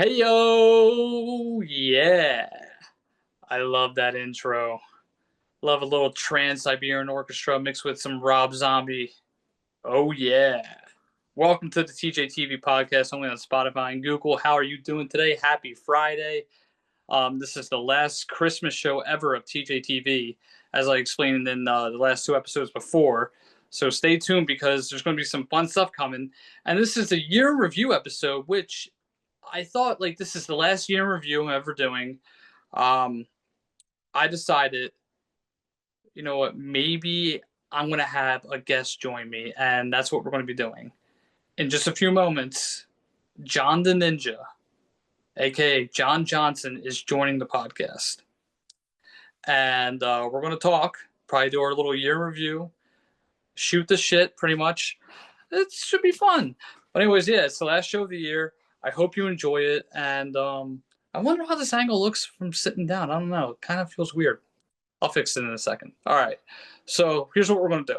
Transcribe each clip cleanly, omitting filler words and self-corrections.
Hey yo, yeah. I love that intro. Love a little Trans-Siberian Orchestra mixed with some Rob Zombie. Oh yeah. Welcome to the TJAY podcast, only on Spotify and Google. How are you doing today? Happy Friday. This is the last Christmas show ever of TJAY, as I explained in the last two episodes before. So stay tuned because there's going to be some fun stuff coming. And this is a year review episode, which I thought like this is the last year in review I'm ever doing. Um, I decided, you know what, maybe I'm gonna have a guest join me, and that's what we're gonna be doing. In just a few moments, John the Ninja, aka John Johnson, is joining the podcast. And we're gonna talk, probably do our little year review, shoot the shit pretty much. It should be fun. But anyways, yeah, it's the last show of the year. I hope you enjoy it, and I wonder how this angle looks from sitting down. I don't know. It kind of feels weird. I'll fix it in a second. All right. So here's what we're gonna do.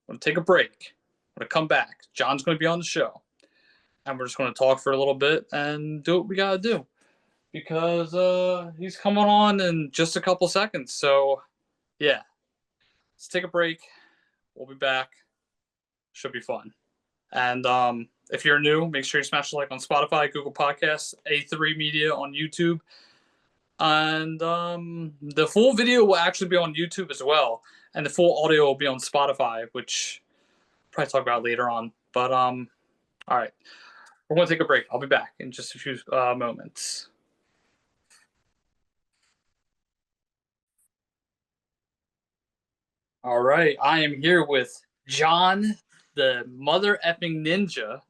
We're gonna take a break. We're gonna come back. John's gonna be on the show, and we're just gonna talk for a little bit and do what we gotta do because he's coming on in just a couple seconds. So yeah, let's take a break. We'll be back. Should be fun. And if you're new, make sure you smash the like on Spotify, Google Podcasts, A3 Media on YouTube. And the full video will actually be on YouTube as well. And the full audio will be on Spotify, which I'll probably talk about later on. But all right. We're going to take a break. I'll be back in just a few moments. All right. I am here with John, the mother effing ninja.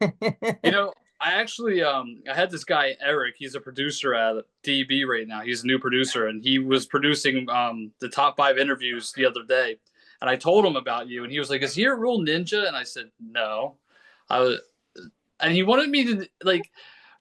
You know, I actually I had this guy Eric. He's a producer at DB right now. He's a new producer, and he was producing the top 5 interviews the other day. And I told him about you, and he was like, "Is he a real ninja?" And I said, "No." I was, and he wanted me to like.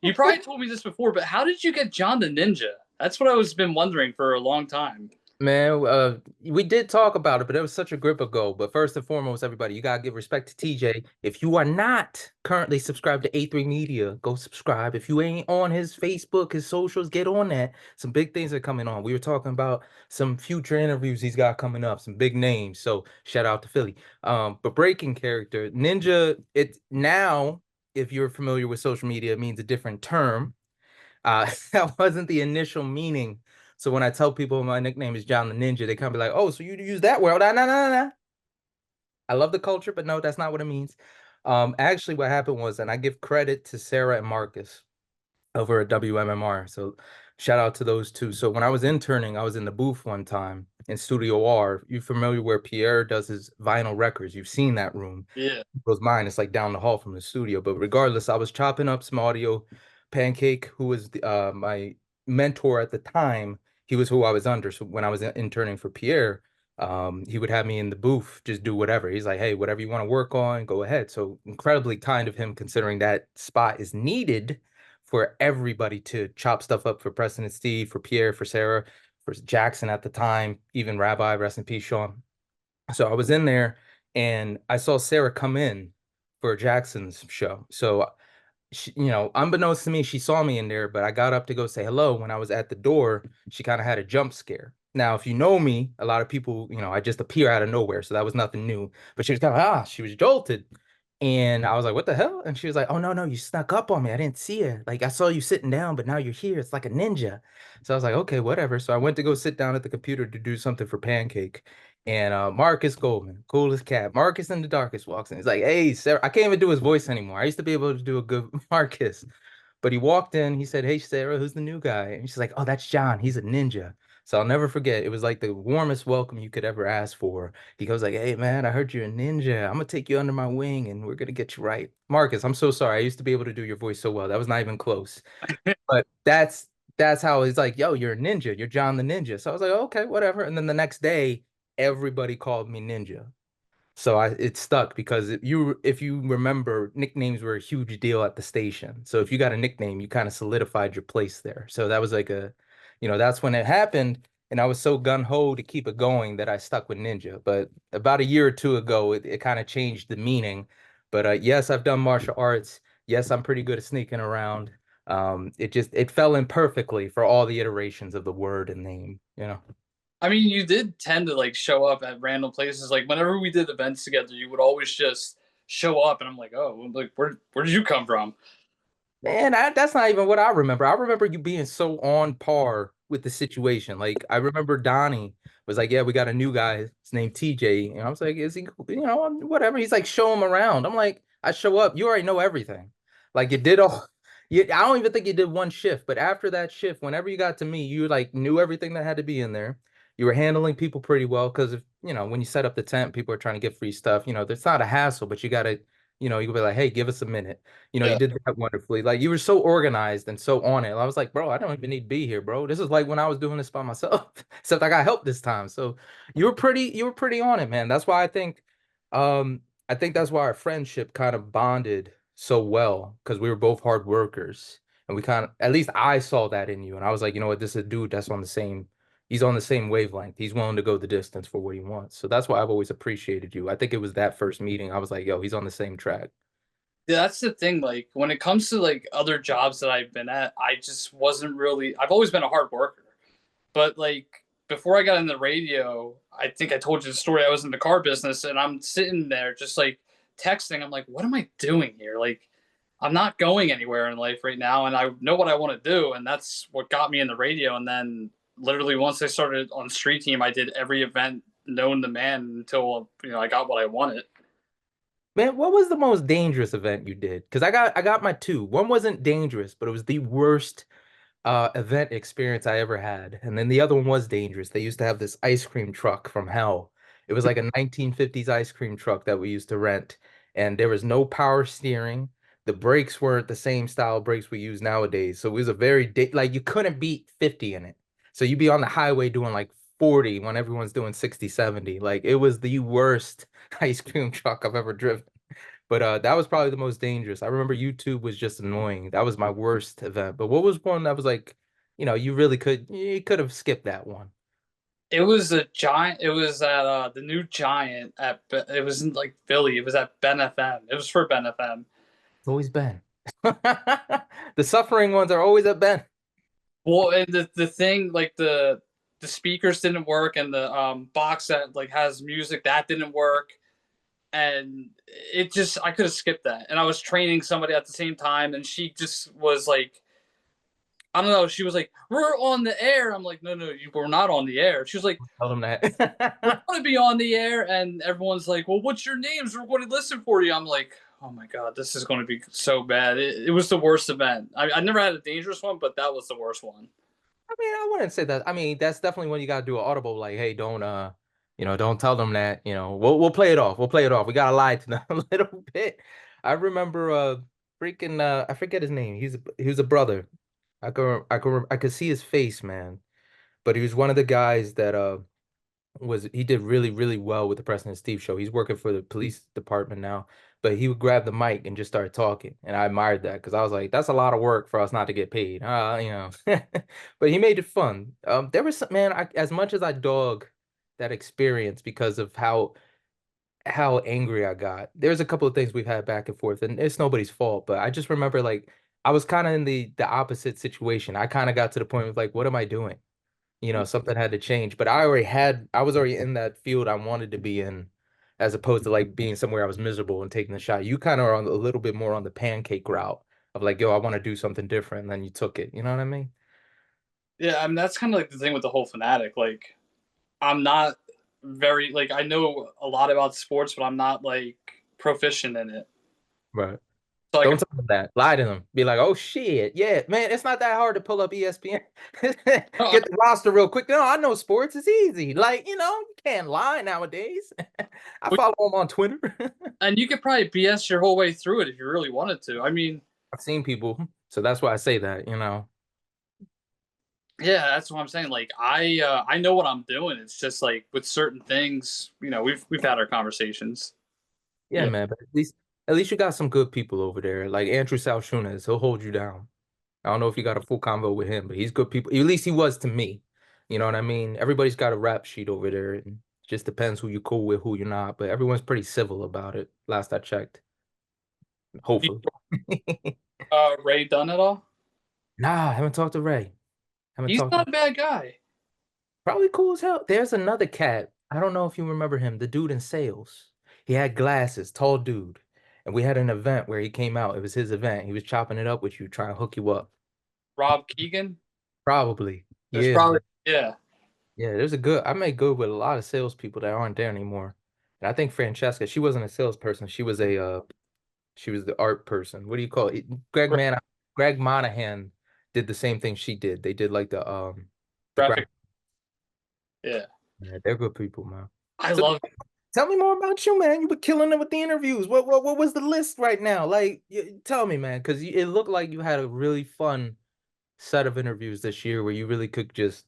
You probably told me this before, but how did you get John the Ninja? That's what I was been wondering for a long time. Man, we did talk about it, but it was such a grip ago. But first and foremost, everybody, you gotta give respect to TJ. If you are not currently subscribed to A3 Media, go subscribe. If you ain't on his Facebook, his socials, get on that. Some big things are coming on. We were talking about some future interviews he's got coming up, some big names. So shout out to Philly. But breaking character, Ninja, it now, if you're familiar with social media, it means a different term. That wasn't the initial meaning. So when I tell people my nickname is John the Ninja, they kind of be like, "Oh, so you use that word?" No, no, no, no. I love the culture, but no, that's not what it means. Actually, what happened was, and I give credit to Sarah and Marcus over at WMMR. So shout out to those two. So when I was interning, I was in the booth one time in Studio R. You familiar where Pierre does his vinyl records? You've seen that room. Yeah. It was mine. It's like down the hall from the studio. But regardless, I was chopping up some audio. Pancake, who was my mentor at the time, he was who I was under. So when I was interning for Pierre, he would have me in the booth, just do whatever. He's like, "Hey, whatever you want to work on, go ahead." So incredibly kind of him, considering that spot is needed for everybody to chop stuff up for Preston and Steve, for Pierre, for Sarah, for Jackson at the time, even Rabbi, rest in peace, Sean. So I was in there and I saw Sarah come in for Jackson's show. So she, unbeknownst to me, she saw me in there, but I got up to go say hello. When I was at the door, she kind of had a jump scare. Now, if you know me, a lot of people, I just appear out of nowhere, so that was nothing new. But she was kind of she was jolted. And I was like, "What the hell?" And she was like, "Oh, no, no, you snuck up on me. I didn't see you. Like, I saw you sitting down, but now you're here. It's like a ninja." So I was like, "Okay, whatever." So I went to go sit down at the computer to do something for Pancake. And Marcus Goldman, coolest cat, Marcus in the Darkest, walks in. He's like, "Hey, Sarah." I can't even do his voice anymore. I used to be able to do a good Marcus. But he walked in, he said, "Hey, Sarah, who's the new guy?" And she's like, "Oh, that's John. He's a ninja." So I'll never forget. It was like the warmest welcome you could ever ask for. He goes like, "Hey, man, I heard you're a ninja. I'm gonna take you under my wing and we're gonna get you right." Marcus, I'm so sorry. I used to be able to do your voice so well. That was not even close. But that's how he's like, "Yo, you're a ninja. You're John the Ninja." So I was like, "Okay, whatever." And then the next day, everybody called me Ninja. So it stuck because if you remember, nicknames were a huge deal at the station. So if you got a nickname, you kind of solidified your place there. So that was like that's when it happened. And I was so gun-ho to keep it going that I stuck with Ninja. But about a year or two ago, it kind of changed the meaning. But yes, I've done martial arts. Yes, I'm pretty good at sneaking around. It fell in perfectly for all the iterations of the word and name, you know. I mean, you did tend to like show up at random places. Like whenever we did events together, you would always just show up, and I'm like, oh, like where did you come from? Man, that's not even what I remember. I remember you being so on par with the situation. Like I remember Donnie was like, "Yeah, we got a new guy. His name TJ." And I was like, "Is he, whatever." He's like, "Show him around." I'm like, "I show up. You already know everything. Like you did all I don't even think you did one shift, but after that shift, whenever you got to me, you like knew everything that had to be in there. You were handling people pretty well because if, when you set up the tent, people are trying to get free stuff. It's not a hassle, but you got to, you could be like, "Hey, give us a minute." You Yeah, did that wonderfully. Like you were so organized and so on it. I was like, bro, I don't even need to be here, bro. This is like when I was doing this by myself, except I got help this time. So you were pretty on it, man. That's why I think that's why our friendship kind of bonded so well because we were both hard workers and we kind of, at least I saw that in you. And I was like, you know what, this is a dude that's he's on the same wavelength. He's willing to go the distance for what he wants. So that's why I've always appreciated you. I think it was that first meeting. I was like, yo, he's on the same track. yeah, that's the thing. Like when it comes to like other jobs that I've been at, I just wasn't really. I've always been a hard worker, but like before I got in the radio, I think I told you the story. I was in the car business, and I'm sitting there just like texting. I'm like, what am I doing here? Like, I'm not going anywhere in life right now, and I know what I want to do, and that's what got me in the radio. And then literally once I started on Street Team, I did every event known to man until I got what I wanted. Man, what was the most dangerous event you did? Because I got my two. One wasn't dangerous, but it was the worst event experience I ever had. And then the other one was dangerous. They used to have this ice cream truck from hell. It was like a 1950s ice cream truck that we used to rent, and there was no power steering. The brakes weren't the same style brakes we use nowadays. So it was a very like you couldn't beat 50 in it. So you'd be on the highway doing like 40 when everyone's doing 60, 70. Like it was the worst ice cream truck I've ever driven. But that was probably the most dangerous. I remember YouTube was just annoying. That was my worst event. But what was one that was like, you could have skipped that one. It was a giant. It was at the new Giant at. It was in like Philly. It was at Ben FM. It was for Ben FM. It's always Ben. The suffering ones are always at Ben. Well, and the thing like the speakers didn't work, and the box that like has music that didn't work, and it just I could have skipped that. And I was training somebody at the same time, and she just was like, I don't know. She was like, "We're on the air." I'm like, "No, no, we're not on the air." She was like, Tell them "We're that. going to be on the air," and everyone's like, "Well, what's your names? We're going to listen for you." I'm like, "Oh my god, this is going to be so bad." It was the worst event. I never had a dangerous one, but that was the worst one. I mean, I wouldn't say that. I mean, that's definitely when you gotta do an audible, like, hey, don't tell them that, we'll play it off. We'll play it off. We gotta lie to them a little bit. I remember freaking I forget his name. He was a brother. I could see his face, man. But he was one of the guys that he did really, really well with the Preston Steve show. He's working for the police department now, but he would grab the mic and just start talking. And I admired that because I was like, that's a lot of work for us not to get paid. But he made it fun. There was some, man, as much as I dog that experience because of how angry I got, there's a couple of things we've had back and forth, and it's nobody's fault, but I just remember like I was kind of in the opposite situation. I kind of got to the point of like, what am I doing? Something had to change. But I was already in that field I wanted to be in, as opposed to like being somewhere I was miserable and taking the shot. You kind of are on a little bit more on the pancake route of like, yo, I want to do something different. And then you took it. You know what I mean? Yeah, I mean that's kind of like the thing with the whole fanatic. Like I'm not very like I know a lot about sports, but I'm not like proficient in it. Right. So like Don't tell them that. Lie to them. Be like, oh shit. Yeah, man, it's not that hard to pull up ESPN. no, Get the roster real quick. No, I know sports. It's easy. Like, you can't lie nowadays. I follow them on Twitter. and you could probably BS your whole way through it if you really wanted to. I mean, I've seen people. So that's why I say that. yeah, that's what I'm saying. Like I know what I'm doing. It's just like with certain things, we've had our conversations. Yeah, Yeah. man, but at least you got some good people over there. Like Andrew Salshunas, he'll hold you down. I don't know if you got a full convo with him, but he's good people. At least he was to me. You know what I mean? Everybody's got a rap sheet over there. And it just depends who you're cool with, who you're not. But everyone's pretty civil about it, last I checked. Do Hopefully. Ray done it all. Nah, I haven't talked to Ray. Haven't He's talked to not a bad guy. Probably cool as hell. There's another cat. I don't know if you remember him, the dude in sales. He had glasses, tall dude. And we had an event where he came out. It was his event. He was chopping it up with you, trying to hook you up. Rob Keegan. Probably. There's Yeah. probably yeah. Yeah, there's a good I made good with a lot of salespeople that aren't there anymore. And I think Francesca, she wasn't a salesperson. She was the art person. What do you call it? Greg Monahan did the same thing she did. They did like the Graphic. graphic. Yeah. Yeah, they're good people, man. I So love tell me more about you, man. You were killing it with the interviews. What was the list right now? Like, tell me, man, because it looked like you had a really fun set of interviews this year where you really could just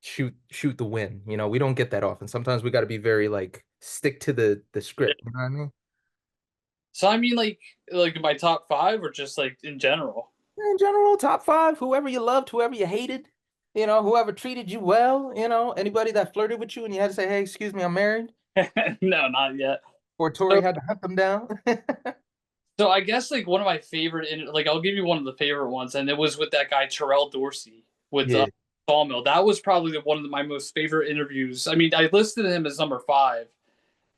shoot the win. You know, we don't get that often. Sometimes we got to be very like stick to the it. script. You know what I mean? So I mean, like my top five, or just like in general. In general, top five, whoever you loved, whoever you hated, whoever treated you well, anybody that flirted with you and you had to say, hey, excuse me, I'm married, No, not yet. or Tori So, had to hunt them down. so I guess like one of my favorite, like I'll give you one of the favorite ones, and it was with that guy Terrell Dorsey with Yeah. Sawmill. That was probably one of my most favorite interviews. I mean, I listed him as number five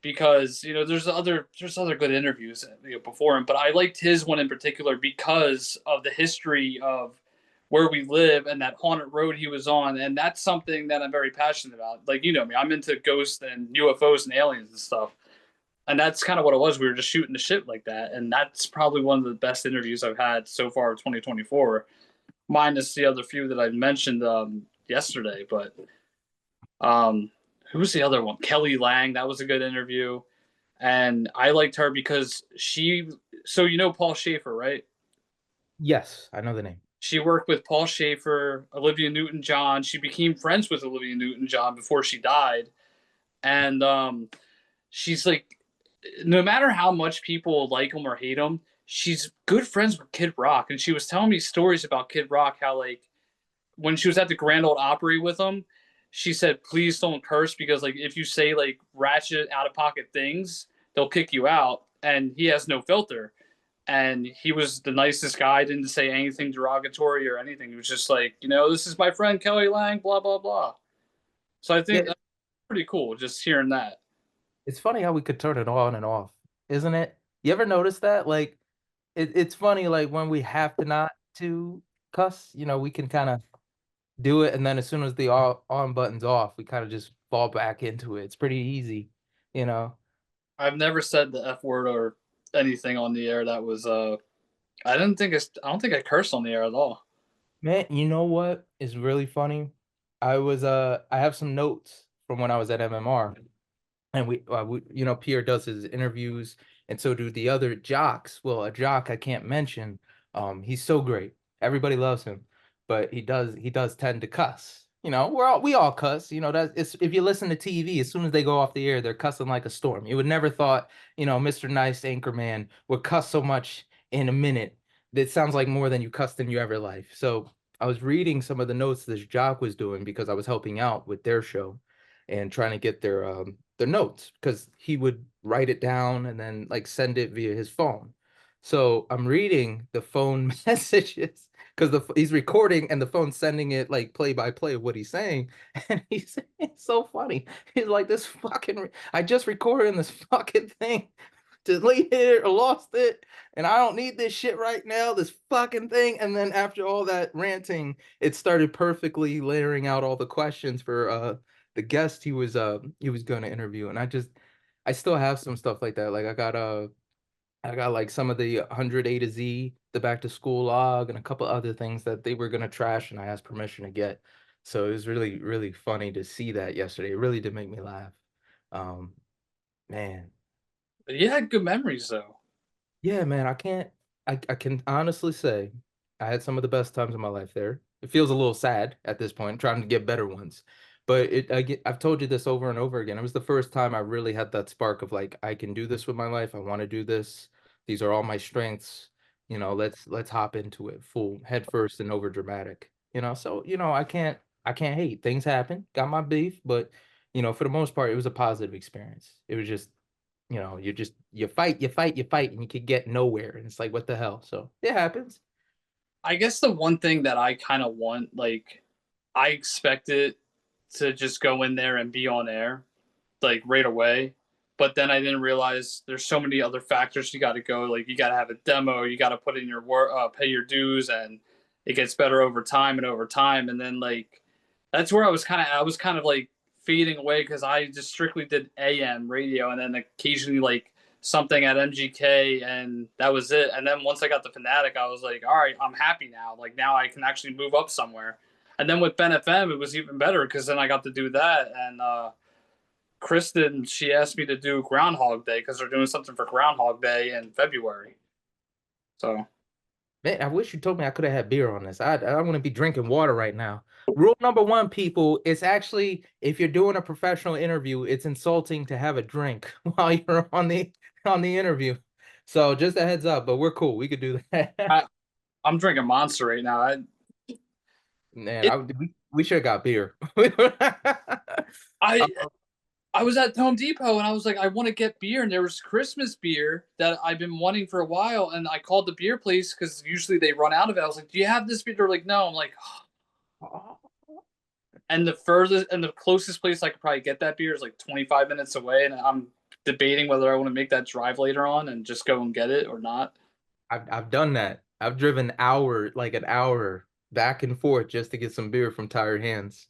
because there's other good interviews before him, but I liked his one in particular because of the history of where we live and that haunted road he was on, and that's something that I'm very passionate about. Like me, I'm into ghosts and UFOs and aliens and stuff, and that's kind of what it was. We were just shooting the shit like that, and that's probably one of the best interviews I've had so far of 2024, minus the other few that I mentioned yesterday. But um, who's the other one? Kelly Lang. That was a good interview. And I liked her because so Paul Schaefer, right? Yes, I know the name. She worked with Paul Schaefer, Olivia Newton-John. She became friends with Olivia Newton-John before she died. And she's like, no matter how much people like him or hate him, she's good friends with Kid Rock. And she was telling me stories about Kid Rock, how like when she was at the Grand Ole Opry with him, she said, "Please don't curse because like if you say like ratchet out of pocket things, they'll kick you out." And he has no filter. And he was the nicest guy. Didn't say anything derogatory or anything. He was just like, this is my friend Kelly Lang, blah blah blah. So I Yeah, think that's pretty cool just hearing that. it's funny how we could turn it on and off, isn't it? You ever notice that? Like, it's funny, like when we have to not to cuss, we can kind of do it, and then as soon as the on button's off, we kind of just fall back into it. It's pretty easy, you know. I've never said the F word or anything on the air that was I don't think I cursed on the air at all. Man, you know what is really funny? I have some notes from when I was at MMR. And Pierre does his interviews, and so do the other jocks. Well, a jock I can't mention. He's so great. Everybody loves him, but he does tend to cuss. We all cuss. That it's if you listen to TV, as soon as they go off the air, they're cussing like a storm. You would never thought, Mr. Nice Anchorman would cuss so much in a minute. That sounds like more than you cussed in your ever life. So I was reading some of the notes this jock was doing because I was helping out with their show and trying to get their notes because he would write it down and then like send it via his phone. So I'm reading the phone messages because he's recording and the phone's sending it like play by play of what he's saying, and it's so funny. He's like, I just recorded this fucking thing, deleted it or lost it, and I don't need this shit right now, this fucking thing. And then after all that ranting, it started perfectly layering out all the questions for the guest he was going to interview. And I still have some stuff like that. Like I got like some of the 100 A to Z, the back to school log, and a couple other things that they were gonna trash, and I asked permission to get. So it was really, really funny to see that yesterday. It really did make me laugh. Um, man, But you had good memories though. yeah, man, I can honestly say I had some of the best times of my life there. It feels a little sad at this point, trying to get better ones. But I've told you this over and over again. It was the first time I really had that spark of like, I can do this with my life. I want to do this. These are all my strengths. Let's hop into it full head first and over dramatic. So I can't hate. Things happen. Got my beef, but for the most part, it was a positive experience. It was just you fight, you fight, and you could get nowhere. And it's like, what the hell? So it happens. I guess the one thing that I kind of want, like, I expect it to just go in there and be on air, like right away. But then I didn't realize there's so many other factors you got to go. Like you got to have a demo, you got to put in your work, pay your dues, and it gets better over time and over time. And then like that's where I was kind of like fading away because I just strictly did AM radio, and then occasionally like something at MGK, and that was it. And then once I got the Fanatic, I was like, all right, I'm happy now. Like now I can actually move up somewhere. And then with Ben FM, it was even better because then I got to do that, and Kristen, she asked me to do Groundhog Day because they're doing something for Groundhog Day in February. So Man, I wish you told me I could have had beer on this. I want to be drinking water right now. Rule number one, people, it's actually if you're doing a professional interview, it's insulting to have a drink while you're on the interview. So just a heads up, but we're cool. We could do that. I, I'm drinking Monster right now. Man, It, we should have got beer. I I was at Home Depot and I was like, I want to get beer, and there was Christmas beer that I've been wanting for a while, and I called the beer place because usually they run out of it. I was like, do you have this beer? They're like, no. I'm like, and the furthest and the closest place I could probably get that beer is like 25 minutes away, and I'm debating whether I want to make that drive later on and just go and get it or not. I've done that. I've driven like an hour back and forth just to get some beer from Tired Hands.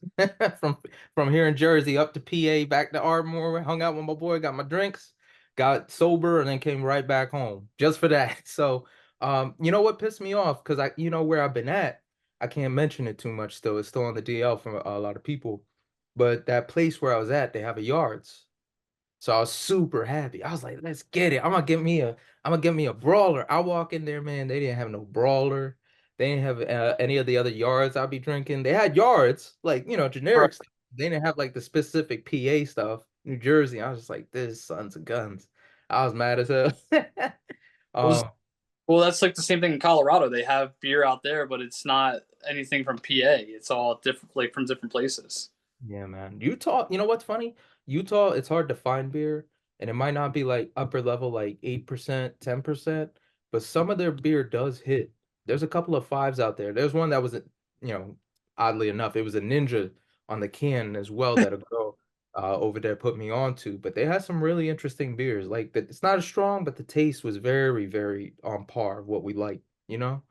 From from here in Jersey up to PA, back to Ardmore, hung out with my boy, got my drinks, got sober, and then came right back home just for that. So, you know what pissed me off? Because you know where I've been at. I can't mention it too much still. It's still on the DL for a lot of people. But that place where I was at, they have a yards. So I was super happy. I was like, let's get it. I'm gonna get me a brawler. I walk in there, man. They didn't have no brawler. They didn't have any of the other yards I'll be drinking. They had yards, like, Right. generic stuff. They didn't have like the specific PA stuff. New Jersey. I was just like, this sons of guns. I was mad as hell. Was um, Well, that's like the same thing in Colorado. They have beer out there, but it's not anything from PA. It's all different, like from different places. Yeah, man. Utah, you know what's funny? Utah, it's hard to find beer, and it might not be like upper level, like 8%, 10%, but some of their beer does hit. There's a couple of fives out there. There's one that was, oddly enough, it was a Ninja on the can as well that a girl over there put me on to, but they had some really interesting beers. Like that, it's not as strong, but the taste was very, very on par of what we like, you know?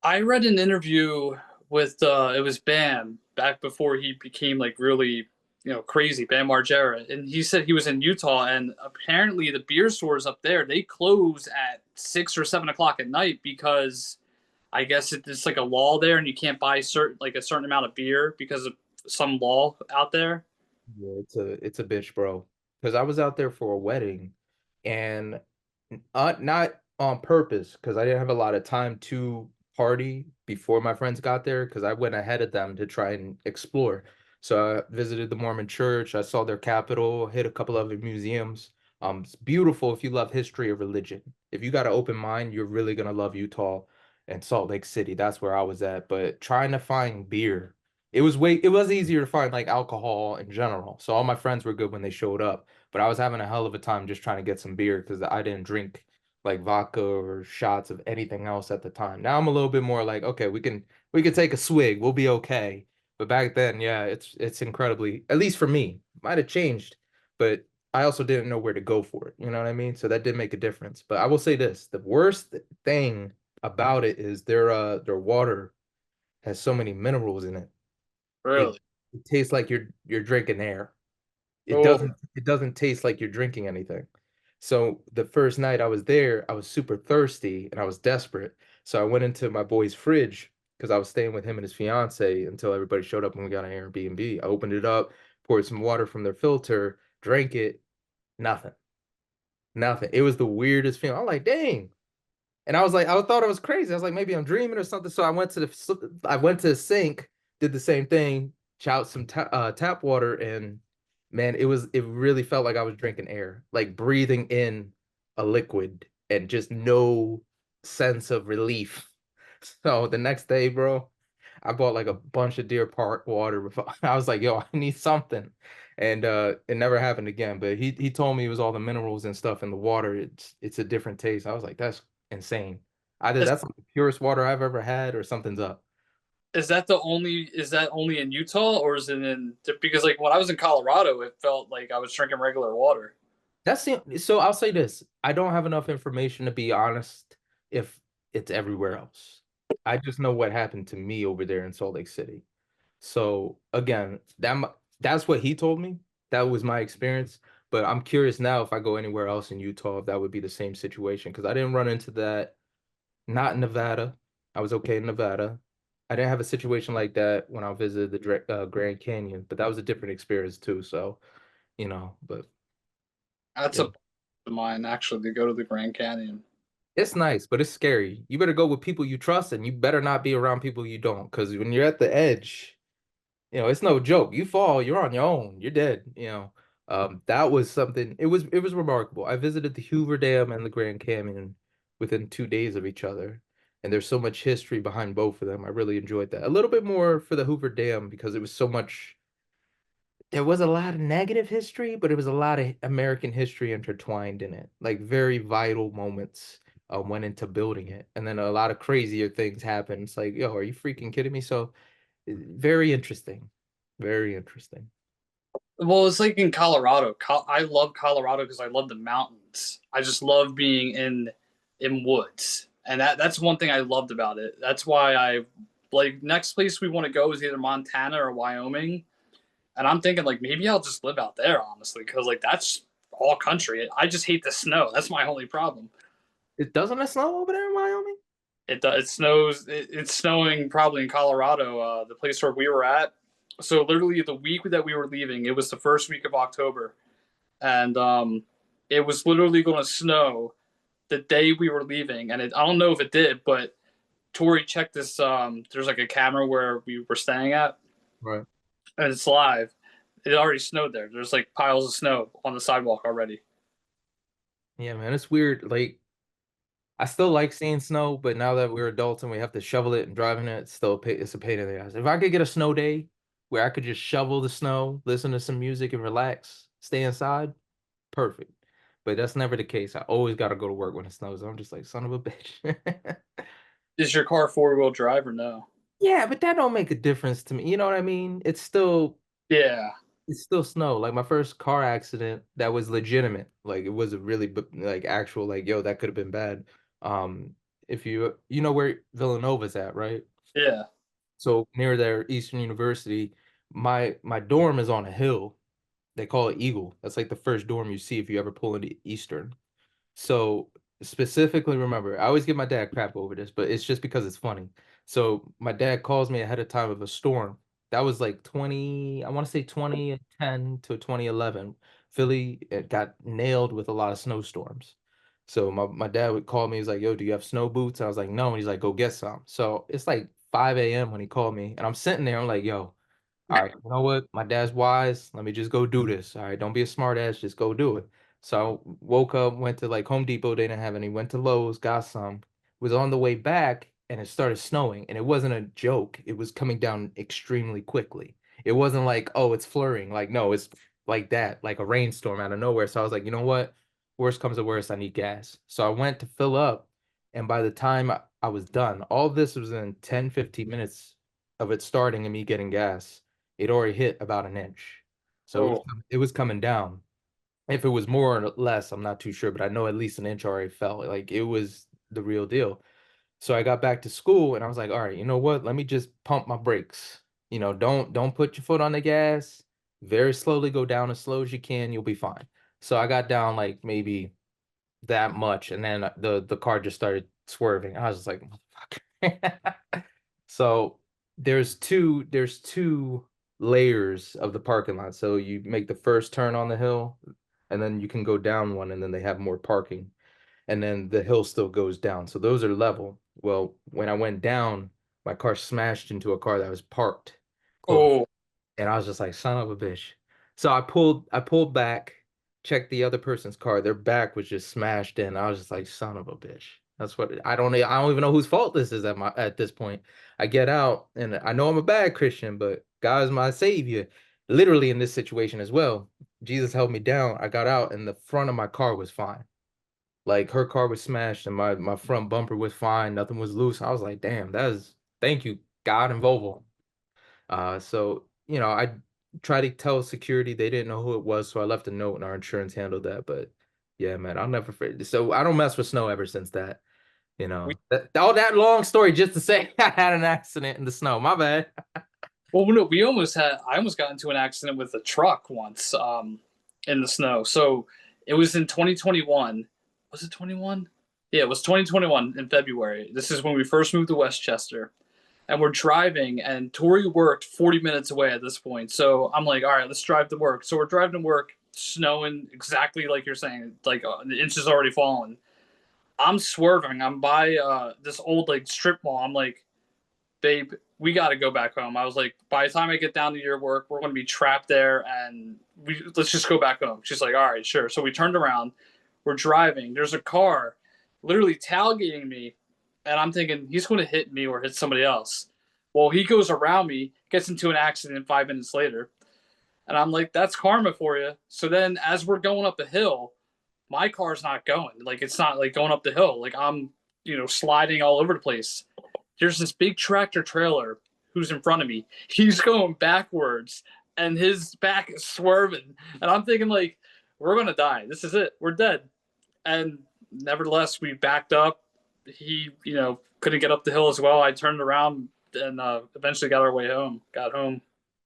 I read an interview with it was Bam back before he became like really crazy, Bam Margera, and he said he was in Utah, and apparently the beer stores up there they close at 6 or 7 o'clock at night because I guess it's like a law there, and you can't buy a certain amount of beer because of some law out there. Yeah, it's a bitch, bro. Because I was out there for a wedding, and not on purpose, because I didn't have a lot of time to party before my friends got there, because I went ahead of them to try and explore. So I visited the Mormon church, I saw their capital, hit a couple of the museums. It's beautiful if you love history or religion. If you got an open mind, you're really gonna love Utah and Salt Lake City. That's where I was at. But trying to find beer, it was easier to find like alcohol in general. So all my friends were good when they showed up, but I was having a hell of a time just trying to get some beer because I didn't drink like vodka or shots of anything else at the time. Now I'm a little bit more like, okay, we can take a swig, we'll be okay. But back then, yeah, it's incredibly, at least for me, might have changed, but I also didn't know where to go for it. You know what I mean? So that did make a difference. But I will say this, the worst thing about it is their water has so many minerals in it. It, Really? it tastes like you're drinking air. Oh, It doesn't taste like you're drinking anything. So the first night I was there, I was super thirsty and I was desperate. So I went into my boy's fridge because I was staying with him and his fiance until everybody showed up and we got an Airbnb. I opened it up, poured some water from their filter, drank it, nothing. Nothing. It was the weirdest feeling. I'm like, dang. And I was like, I thought I was crazy. I was like, maybe I'm dreaming or something. So I went to the sink, did the same thing, chopped some tap water, and man, it really felt like I was drinking air, like breathing in a liquid and just no sense of relief. So the next day, bro, I bought like a bunch of Deer Park water before. I was like, yo, I need something. And it never happened again. But he told me it was all the minerals and stuff in the water. It's a different taste. I was like, that's insane. Either Is, that's like the purest water I've ever had or something's up. is that only in Utah or is it in because like when I was in Colorado, it felt like I was drinking regular water. So I'll say this. I don't have enough information to be honest if it's everywhere else. I just know what happened to me over there in Salt Lake City. So again, that's what he told me. That was my experience. But I'm curious now if I go anywhere else in Utah, if that would be the same situation. Because I didn't run into that, not in Nevada. I was okay in Nevada. I didn't have a situation like that when I visited the Grand Canyon, but that was a different experience too. So, but That's yeah. a of mine actually to go to the Grand Canyon. It's nice, but it's scary. You better go with people you trust and you better not be around people you don't. Because when you're at the edge, it's no joke. You fall, you're on your own. You're dead. That was something. It was remarkable. I visited the Hoover Dam and the Grand Canyon within 2 days of each other, and there's so much history behind both of them. I really enjoyed that. A little bit more for the Hoover Dam because it was so much. There was a lot of negative history, but it was a lot of American history intertwined in it. Like very vital moments went into building it, and then a lot of crazier things happened. It's like, yo, are you freaking kidding me? So very interesting. Very interesting. Well, it's like in Colorado. I love Colorado because I love the mountains. I just love being in woods, and that's one thing I loved about it. That's why I like next place we want to go is either Montana or Wyoming, and I'm thinking like maybe I'll just live out there honestly because like that's all country. I just hate the snow. That's my only problem. It doesn't it snow over there in Wyoming? It snows. It's snowing probably in Colorado, the place where we were at. So literally the week that we were leaving, it was the first week of October, and it was literally going to snow the day we were leaving. And I don't know if it did, but Tori checked this. There's like a camera where we were staying at, Right. and it's live. It already snowed there. There's like piles of snow on the sidewalk already. Yeah, man, it's weird. Like, I still like seeing snow, but now that we're adults and we have to shovel it and drive in it, it's a pain in the ass. If I could get a snow day where I could just shovel the snow, listen to some music and relax, stay inside, perfect. But that's never the case. I always got to go to work when it snows. I'm just like, son of a bitch. Is your car 4-wheel drive or no? Yeah, but that don't make a difference to me. You know what I mean? Yeah, It's still snow. Like my first car accident that was legitimate. Like it was a really like actual like yo that could have been bad. Um, if you know where Villanova's at, right? yeah. So near their Eastern University, my dorm is on a hill. They call it Eagle. That's like the first dorm you see if you ever pull into Eastern. So specifically remember, I always give my dad crap over this, but it's just because it's funny. So my dad calls me ahead of time of a storm. That was like 20, I want to say 2010 to 2011. Philly got nailed with a lot of snowstorms. So my dad would call me. He's like, "Yo, do you have snow boots?" I was like, "No." And he's like, "Go get some." So it's like 5 a.m. when he called me, and I'm sitting there. I'm like, "Yo, all right, you know what? My dad's wise. Let me just go do this. All right, don't be a smart ass. Just go do it." So I woke up, went to like Home Depot. They didn't have any. Went to Lowe's, got some. Was on the way back, and it started snowing. And it wasn't a joke. It was coming down extremely quickly. It wasn't like, oh, it's flurrying. Like, no, it's like that, like a rainstorm out of nowhere. So I was like, you know what? Worst comes to worst, I need gas. So I went to fill up, and by the time I was done, all this was in 10, 15 minutes of it starting and me getting gas. It already hit about an inch. So Oh, it was coming down. If it was more or less, I'm not too sure, but I know at least an inch already fell. Like it was the real deal. So I got back to school and I was like, all right, you know what? Let me just pump my brakes. Don't put your foot on the gas. Very slowly go down as slow as you can. You'll be fine. So I got down like maybe that much, and then the car just started swerving. I was just like, motherfucker. So there's two layers of the parking lot. So you make the first turn on the hill, and then you can go down one, and then they have more parking, and then the hill still goes down. So those are level. Well, when I went down, my car smashed into a car that was parked close, oh, and I was just like, son of a bitch. So I pulled back, checked the other person's car. Their back was just smashed in. I was just like, son of a bitch. That's what I don't even know whose fault this is at this point. I get out and I know I'm a bad Christian, but God is my savior. Literally in this situation as well. Jesus held me down. I got out and the front of my car was fine. Like her car was smashed and my front bumper was fine. Nothing was loose. I was like, damn, that is thank you, God and Volvo. So I tried to tell security they didn't know who it was, so I left a note and our insurance handled that. But yeah, man, I'll never forget. So I don't mess with snow ever since that. We All that long story just to say I had an accident in the snow. My bad. well, no, we almost had. I almost got into an accident with a truck once, in the snow. So it was in 2021. Was it 21? Yeah, it was 2021 in February. This is when we first moved to Westchester, and we're driving, and Tori worked 40 minutes away at this point. So I'm like, all right, let's drive to work. So we're driving to work, snowing exactly like you're saying, like the inches already fallen. I'm swerving. I'm by this old like strip mall. I'm like, babe, we got to go back home. I was like, by the time I get down to your work, we're going to be trapped there, and let's just go back home. She's like, all right, sure. So we turned around. We're driving. There's a car literally tailgating me, and I'm thinking he's going to hit me or hit somebody else. Well, he goes around me, gets into an accident 5 minutes later, and I'm like, that's karma for you. So then, as we're going up the hill, my car's not going. Like it's not like going up the hill. Like I'm, sliding all over the place. There's this big tractor trailer who's in front of me. He's going backwards and his back is swerving. And I'm thinking like, we're gonna die. This is it. We're dead. And nevertheless, we backed up. He, couldn't get up the hill as well. I turned around and eventually got our way home. Got home.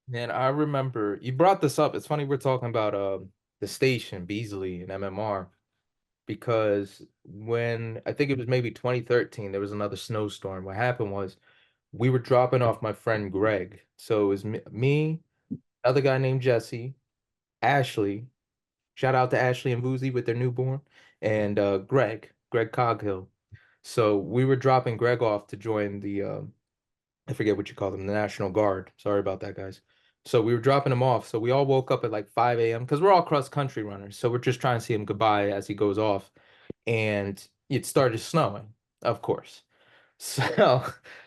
Man, I remember you brought this up. It's funny we're talking about the station, Beasley and MMR, because when I think it was maybe 2013, there was another snowstorm. What happened was we were dropping off my friend Greg. So it was me, another guy named Jesse, Ashley. Shout out to Ashley and Boozy with their newborn, and Greg Coghill. So we were dropping Greg off to join the I forget what you call them, the National Guard. Sorry about that, guys. So we were dropping him off. So we all woke up at like 5 a.m. because we're all cross country runners. So we're just trying to see him goodbye as he goes off. And it started snowing, of course. So,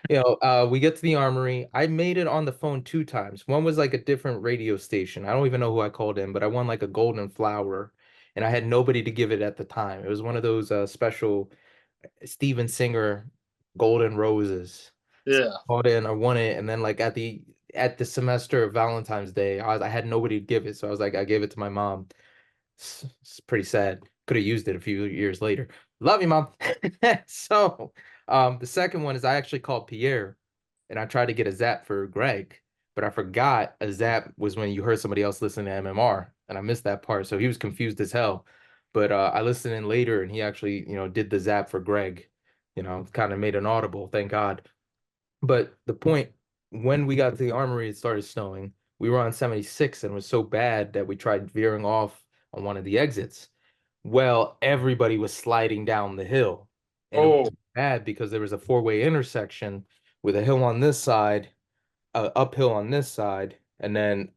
we get to the armory. I made it on the phone 2 times. One was like a different radio station. I don't even know who I called in, but I won like a golden flower, and I had nobody to give it at the time. It was one of those special Steven Singer golden roses. So Yeah. I called in, I won it, and then like at the semester of Valentine's Day, I had nobody to give it, so I was like, I gave it to my mom. It's pretty sad. Could have used it a few years later. Love you, mom. So, the second one is I actually called Pierre, and I tried to get a zap for Greg, but I forgot a zap was when you heard somebody else listening to MMR, and I missed that part, so he was confused as hell. But I listened in later, and he actually, did the zap for Greg. Kind of made an audible, thank God. But the point, when we got to the armory, it started snowing. We were on 76 and it was so bad that we tried veering off on one of the exits. Well, everybody was sliding down the hill. And it Oh, was bad because there was a four-way intersection with a hill on this side, uphill on this side, and then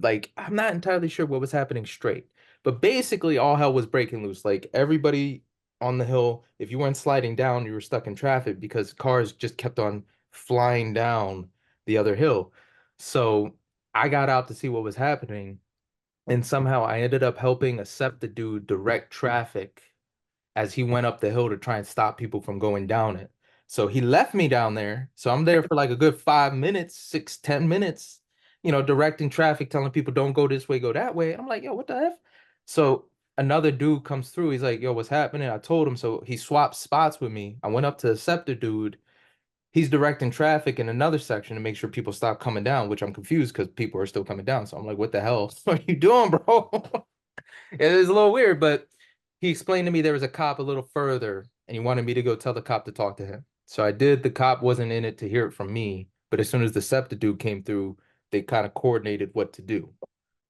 like I'm not entirely sure what was happening straight, but basically all hell was breaking loose. Like everybody on the hill, if you weren't sliding down, you were stuck in traffic because cars just kept on flying down the other hill. So I got out to see what was happening, and somehow I ended up helping accept the dude direct traffic as he went up the hill to try and stop people from going down it. So he left me down there. So I'm there for like a good 5 minutes, 6, 10 minutes, directing traffic, telling people don't go this way, go that way. And I'm like, yo, what the F? So another dude comes through. He's like, yo, what's happening? I told him. So he swapped spots with me. I went up to accept the dude. He's directing traffic in another section to make sure people stop coming down, which I'm confused because people are still coming down. So I'm like, what the hell are you doing, bro? It is a little weird, but he explained to me there was a cop a little further and he wanted me to go tell the cop to talk to him. So I did. The cop wasn't in it to hear it from me, but as soon as the SEPTA dude came through, they kind of coordinated what to do.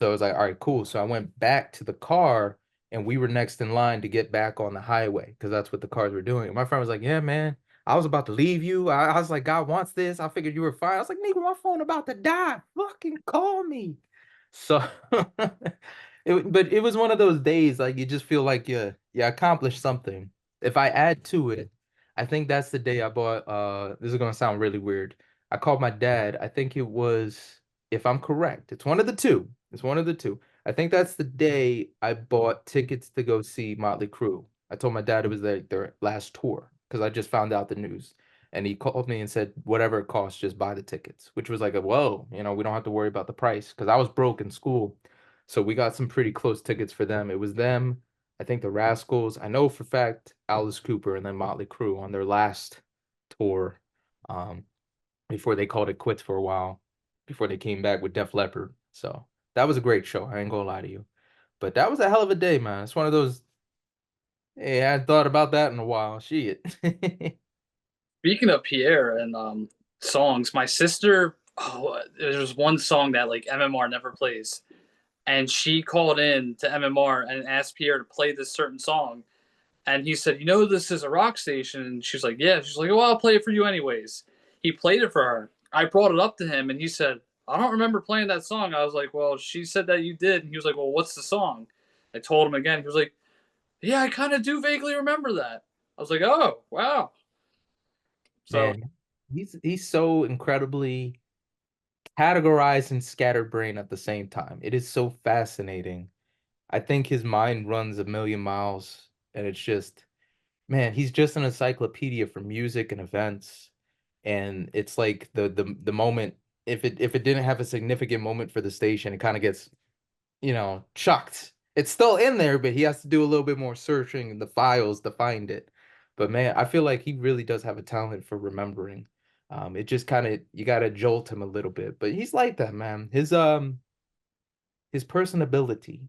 So I was like, all right, cool. So I went back to the car and we were next in line to get back on the highway because that's what the cars were doing. And my friend was like, yeah, man, I was about to leave you. I was like, God wants this. I figured you were fine. I was like, nigga, my phone about to die. Fucking call me. So but it was one of those days like you just feel like you accomplished something. If I add to it, I think that's the day I bought this is gonna sound really weird. I called my dad. I think it was, if I'm correct, it's one of the two. It's one of the two. I think that's the day I bought tickets to go see Motley Crue. I told my dad it was their last tour because I just found out the news. And he called me and said, whatever it costs, just buy the tickets, which was like a whoa, we don't have to worry about the price because I was broke in school. So we got some pretty close tickets for them. It was them, I think the Rascals. I know for fact Alice Cooper and then Motley Crue on their last tour, um, before they called it quits for a while, before they came back with Def Leppard. So that was a great show. I ain't gonna lie to you. But that was a hell of a day, man. It's one of those. Hey, I hadn't thought about that in a while. Shit. Speaking of Pierre and songs, my sister, there's one song that like MMR never plays, and she called in to MMR and asked Pierre to play this certain song, and he said, "You know, this is a rock station." And she's like, "Yeah." She's like, "Well, I'll play it for you anyways." He played it for her. I brought it up to him, and he said, "I don't remember playing that song." I was like, "Well, she said that you did." And he was like, "Well, what's the song?" I told him again. He was like, "Yeah, I kind of do vaguely remember that." I was like, "Oh, wow." So Man, he's so incredibly categorized and scatterbrained at the same time. It is so fascinating. I think his mind runs a million miles, and it's just, man, he's just an encyclopedia for music and events. And it's like the moment, if it didn't have a significant moment for the station, it kind of gets, chucked. It's still in there, but he has to do a little bit more searching in the files to find it. But man, I feel like he really does have a talent for remembering. It just kind of, you gotta jolt him a little bit. But he's like that, man. His personability,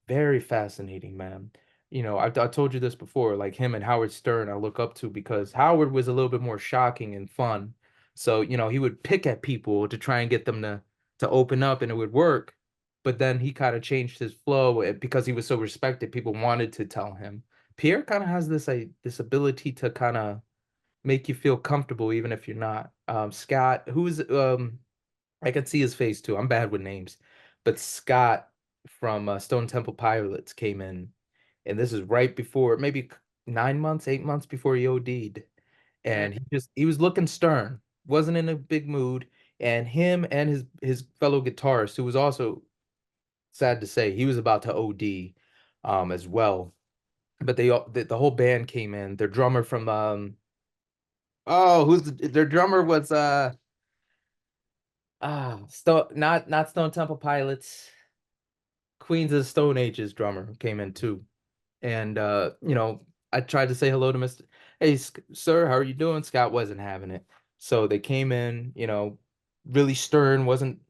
very fascinating, man. I told you this before, like him and Howard Stern, I look up to because Howard was a little bit more shocking and fun. So, he would pick at people to try and get them to open up and it would work. But then he kind of changed his flow because he was so respected, people wanted to tell him. Pierre kind of has this ability to kind of make you feel comfortable even if you're not. Scott, who's I can see his face too. I'm bad with names, but Scott from Stone Temple Pilots came in, and this is right before, maybe 9 months, 8 months before he OD'd, and he was looking stern, wasn't in a big mood, and him and his fellow guitarist, who was also sad to say, he was about to OD, as well, but the whole band came in. Their drummer from their drummer was Stone, not Stone Temple Pilots. Queens of the Stone Age's drummer came in too. And I tried to say hello to Mr. Hey, sir, how are you doing? Scott wasn't having it. So they came in, really stern, wasn't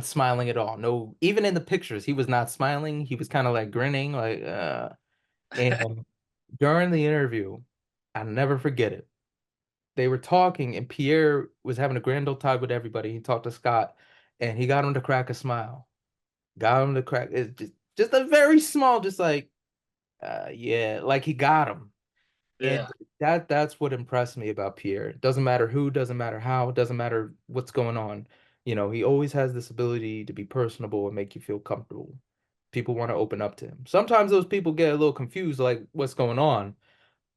smiling at all. No, even in the pictures, he was not smiling. He was kind of like grinning, like and during the interview, I'll never forget it. They were talking, and Pierre was having a grand old time with everybody. He talked to Scott, and he got him to crack a smile. Got him to crack. It's just a very small, just like, yeah, like he got him. And yeah, that's what impressed me about Pierre. Doesn't matter who, doesn't matter how, doesn't matter what's going on. He always has this ability to be personable and make you feel comfortable. People want to open up to him. Sometimes those people get a little confused, like what's going on,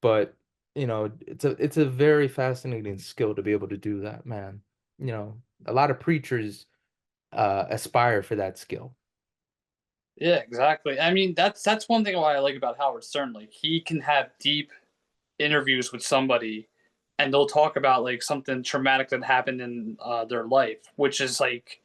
but it's a very fascinating skill to be able to do that, man. A lot of preachers aspire for that skill. yeah, exactly. I mean, that's one thing why I like about Howard Stern. Like, he can have deep interviews with somebody, and they'll talk about like something traumatic that happened in their life, which is like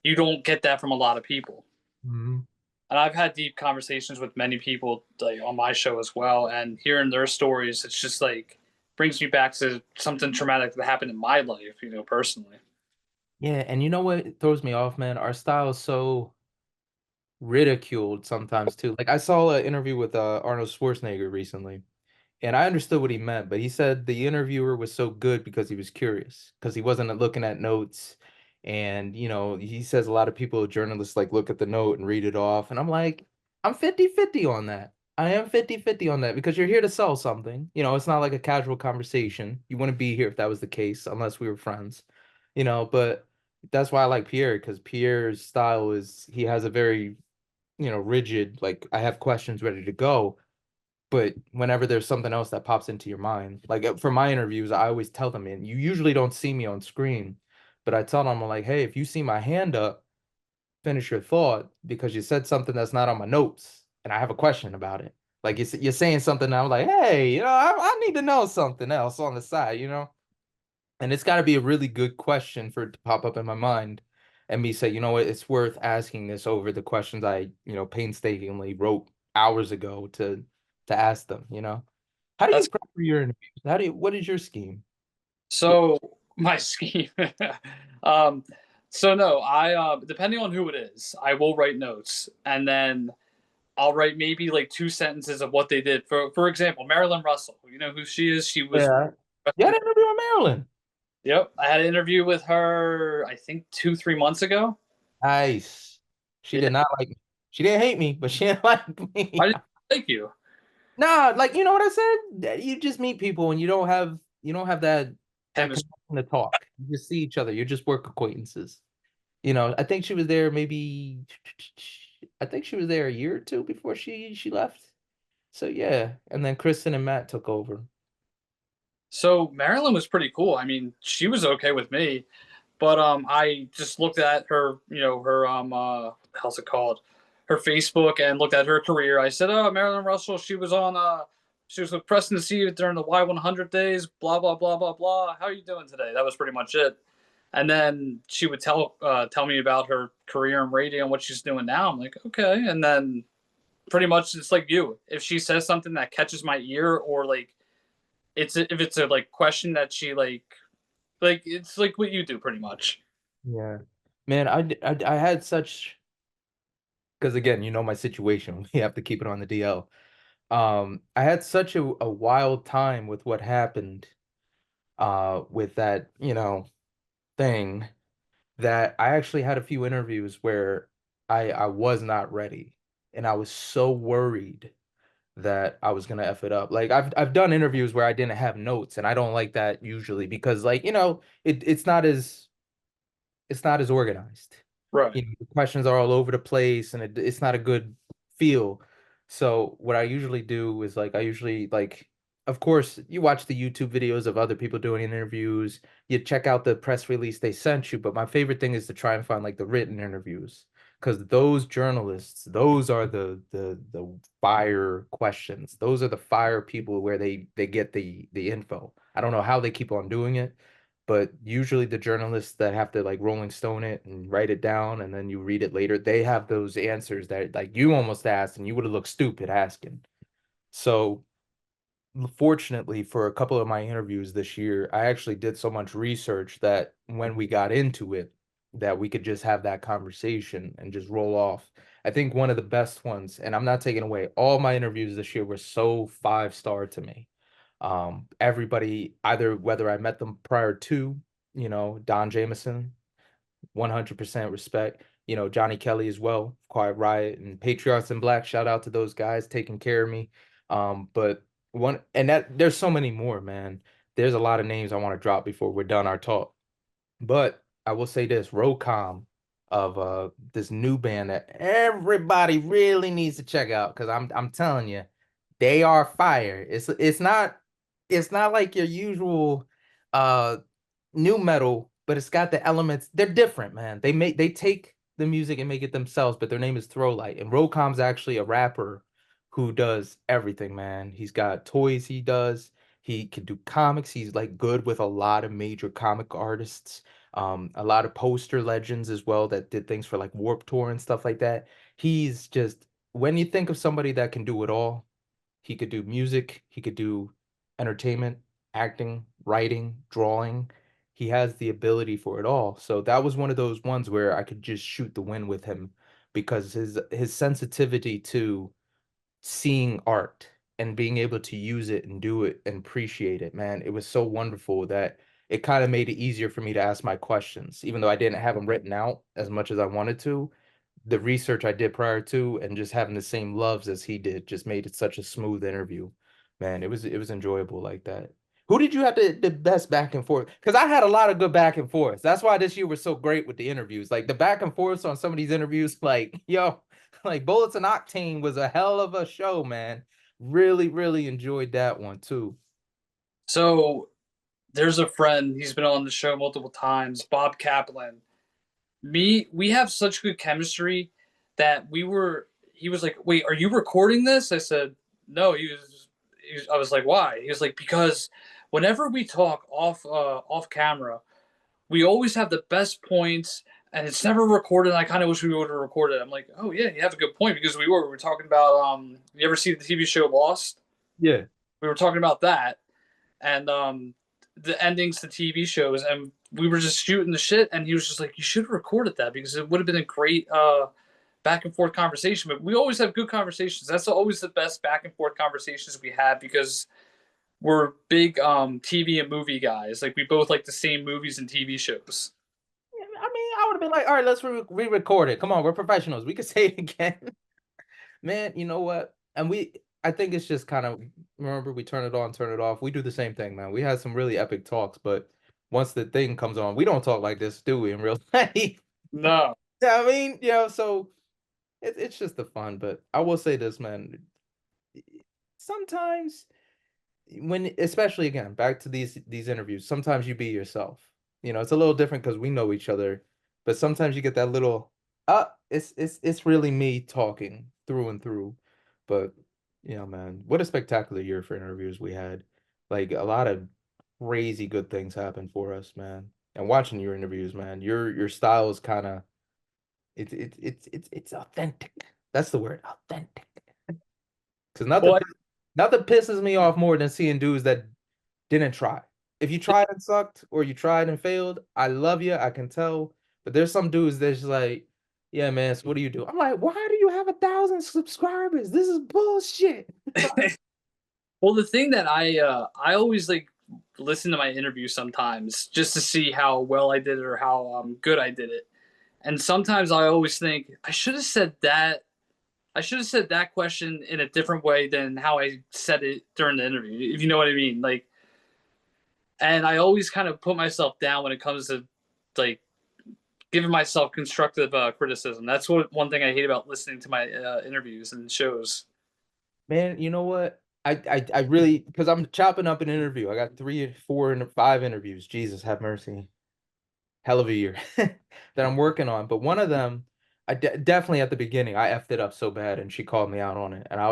you don't get that from a lot of people. Mhm. And I've had deep conversations with many people like on my show as well, and hearing their stories, it's just like brings me back to something traumatic that happened in my life, personally. Yeah, and you know what throws me off, man? Our style is so ridiculed sometimes too. Like I saw an interview with Arnold Schwarzenegger recently, and I understood what he meant, but he said the interviewer was so good because he was curious, because he wasn't looking at notes. And, he says a lot of people, journalists, like look at the note and read it off. And I'm like, I'm 50-50 on that. I am 50-50 on that because you're here to sell something. It's not like a casual conversation. You wouldn't be here if that was the case, unless we were friends. But that's why I like Pierre, because Pierre's style is he has a very, rigid, like I have questions ready to go, But whenever there's something else that pops into your mind, like for my interviews, I always tell them, and you usually don't see me on screen, but I tell them, I'm like, hey, if you see my hand up, finish your thought because you said something that's not on my notes, and I have a question about it. Like you're saying something, and I'm like, hey, I need to know something else on the side, and it's got to be a really good question for it to pop up in my mind, and me say, you know what, it's worth asking this over the questions I, painstakingly wrote hours ago to ask them. How do you That's prep for your interviews? What is your scheme? What, so my scheme. um, so no, I depending on who it is, I will write notes and then I'll write maybe like two sentences of what they did. For example, Marilyn Russell. You know who she is? She was. yeah, you had an interview in Maryland. Yep, I had an interview with her. I think 2 3 months ago. Nice. She Yeah, did not like me. She didn't hate me, but she didn't like I me. didn't thank you. Nah, like you know what I said? You just meet people and you don't have that Chemistry. connection to talk. You just see each other. You're just work acquaintances. I think she was there maybe I think she was there a year or two before she left. So yeah. And then Kristen and Matt took over. So Marilyn was pretty cool. I mean, she was okay with me, but I just looked at her, her how's it called, her Facebook, and looked at her career. I said, "Oh, Marilyn Russell, she was with Preston Steve during the Y100 days. Blah blah blah blah blah. How are you doing today?" That was pretty much it. And then she would tell me about her career in radio and what she's doing now. I'm like, okay. And then pretty much it's like you. If she says something that catches my ear, or like if it's a like question that she like it's like what you do pretty much. Yeah. Man, I had such because again, my situation. We have to keep it on the DL. I had such a wild time with what happened with that, thing that I actually had a few interviews where I was not ready and I was so worried that I was gonna F it up. Like I've done interviews where I didn't have notes and I don't like that usually because like, it's not as organized. Right. The questions are all over the place and it's not a good feel. So what I usually do is like I usually like of course you watch the YouTube videos of other people doing interviews, you check out the press release they sent you, but my favorite thing is to try and find like the written interviews because those journalists, those are the fire questions. Those are the fire people where they get the info. I don't know how they keep on doing it, but usually the journalists that have to like Rolling Stone it and write it down and then you read it later, they have those answers that like you almost asked and you would have looked stupid asking. So fortunately for a couple of my interviews this year, I actually did so much research that when we got into it, that we could just have that conversation and just roll off. I think one of the best ones, and I'm not taking away, all my interviews this year were so 5-star to me. Everybody, either whether I met them prior to, Don Jameson, 100% respect. Johnny Kelly as well, Quiet Riot and Patriots in Black. Shout out to those guys taking care of me. But one and that there's so many more, man. There's a lot of names I want to drop before we're done our talk. But I will say this, Rocom of this new band that everybody really needs to check out because I'm telling you, they are fire. It's not like your usual uh new metal, but it's got the elements. They're different, man. They take the music and make it themselves, but their name is Throwlight. And Rocom's actually a rapper who does everything, man. He's got toys he does. He can do comics. He's like good with a lot of major comic artists, a lot of poster legends as well that did things for like Warp Tour and stuff like that. He's just when you think of somebody that can do it all, he could do music, he could do entertainment, acting, writing, drawing. He has the ability for it all. So that was one of those ones where I could just shoot the wind with him because his sensitivity to seeing art and being able to use it and do it and appreciate it, man, it was so wonderful that it kind of made it easier for me to ask my questions, even though I didn't have them written out as much as I wanted to. The research I did prior to and just having the same loves as he did just made it such a smooth interview. Man, it was enjoyable like that. Who did you have the best back and forth? Because I had a lot of good back and forths. That's why this year was so great with the interviews. Like the back and forths on some of these interviews, like, yo, like Bullets and Octane was a hell of a show, man. Really enjoyed that one too. So there's a friend. He's been on the show multiple times. Bob Kaplan. We have such good chemistry that we were. He was like, "Wait, are you recording this?" I said, "No." I was like, "Why?" He was like, "Because whenever we talk off camera, we always have the best points, and it's never recorded. I kind of wish we would have recorded." I'm like, "Oh yeah, you have a good point because we were talking about You ever see the TV show Lost? Yeah. We were talking about that and the endings to TV shows, and we were just shooting the shit. And he was just like, "You should have recorded that because it would have been a great back and forth conversation." But we always have good conversations. That's always the best back and forth conversations we have because we're big TV and movie guys. Like we both like the same movies and TV shows. I mean, I would have been like, all right, let's re-record it. Come on, we're professionals. We can say it again. Man, you know what? And I think it's just kind of, remember, we turn it on, turn it off. We do the same thing, man. We had some really epic talks, but once the thing comes on, we don't talk like this, do we, in real life? No. Yeah, I mean, so it's just the fun. But I will say this, man. Sometimes when, especially again, back to these interviews, sometimes you be yourself. It's a little different because we know each other, but sometimes you get that little, it's really me talking through and through. But yeah, man, what a spectacular year for interviews we had. Like a lot of crazy good things happened for us, man. And watching your interviews, man, your style is kind of, it's authentic. That's the word, authentic. Because Well, nothing pisses me off more than seeing dudes that didn't try. If you tried and sucked or you tried and failed, I love you. I can tell. But there's some dudes that's like, yeah, man, so what do you do? I'm like, why do you have 1,000 subscribers? This is bullshit. well, the thing that I always like listen to my interview sometimes just to see how well I did it or how good I did it. And sometimes I always think I should have said that. I should have said that question in a different way than how I said it during the interview, if you know what I mean. Like, and I always kind of put myself down when it comes to like giving myself constructive criticism. That's what one thing I hate about listening to my interviews and shows. Man, you know what? I really, because I'm chopping up an interview. I got 3, 4, and 5 interviews. Jesus, have mercy. Hell of a year that I'm working on. But one of them, definitely at the beginning, I effed it up so bad, and she called me out on it, and I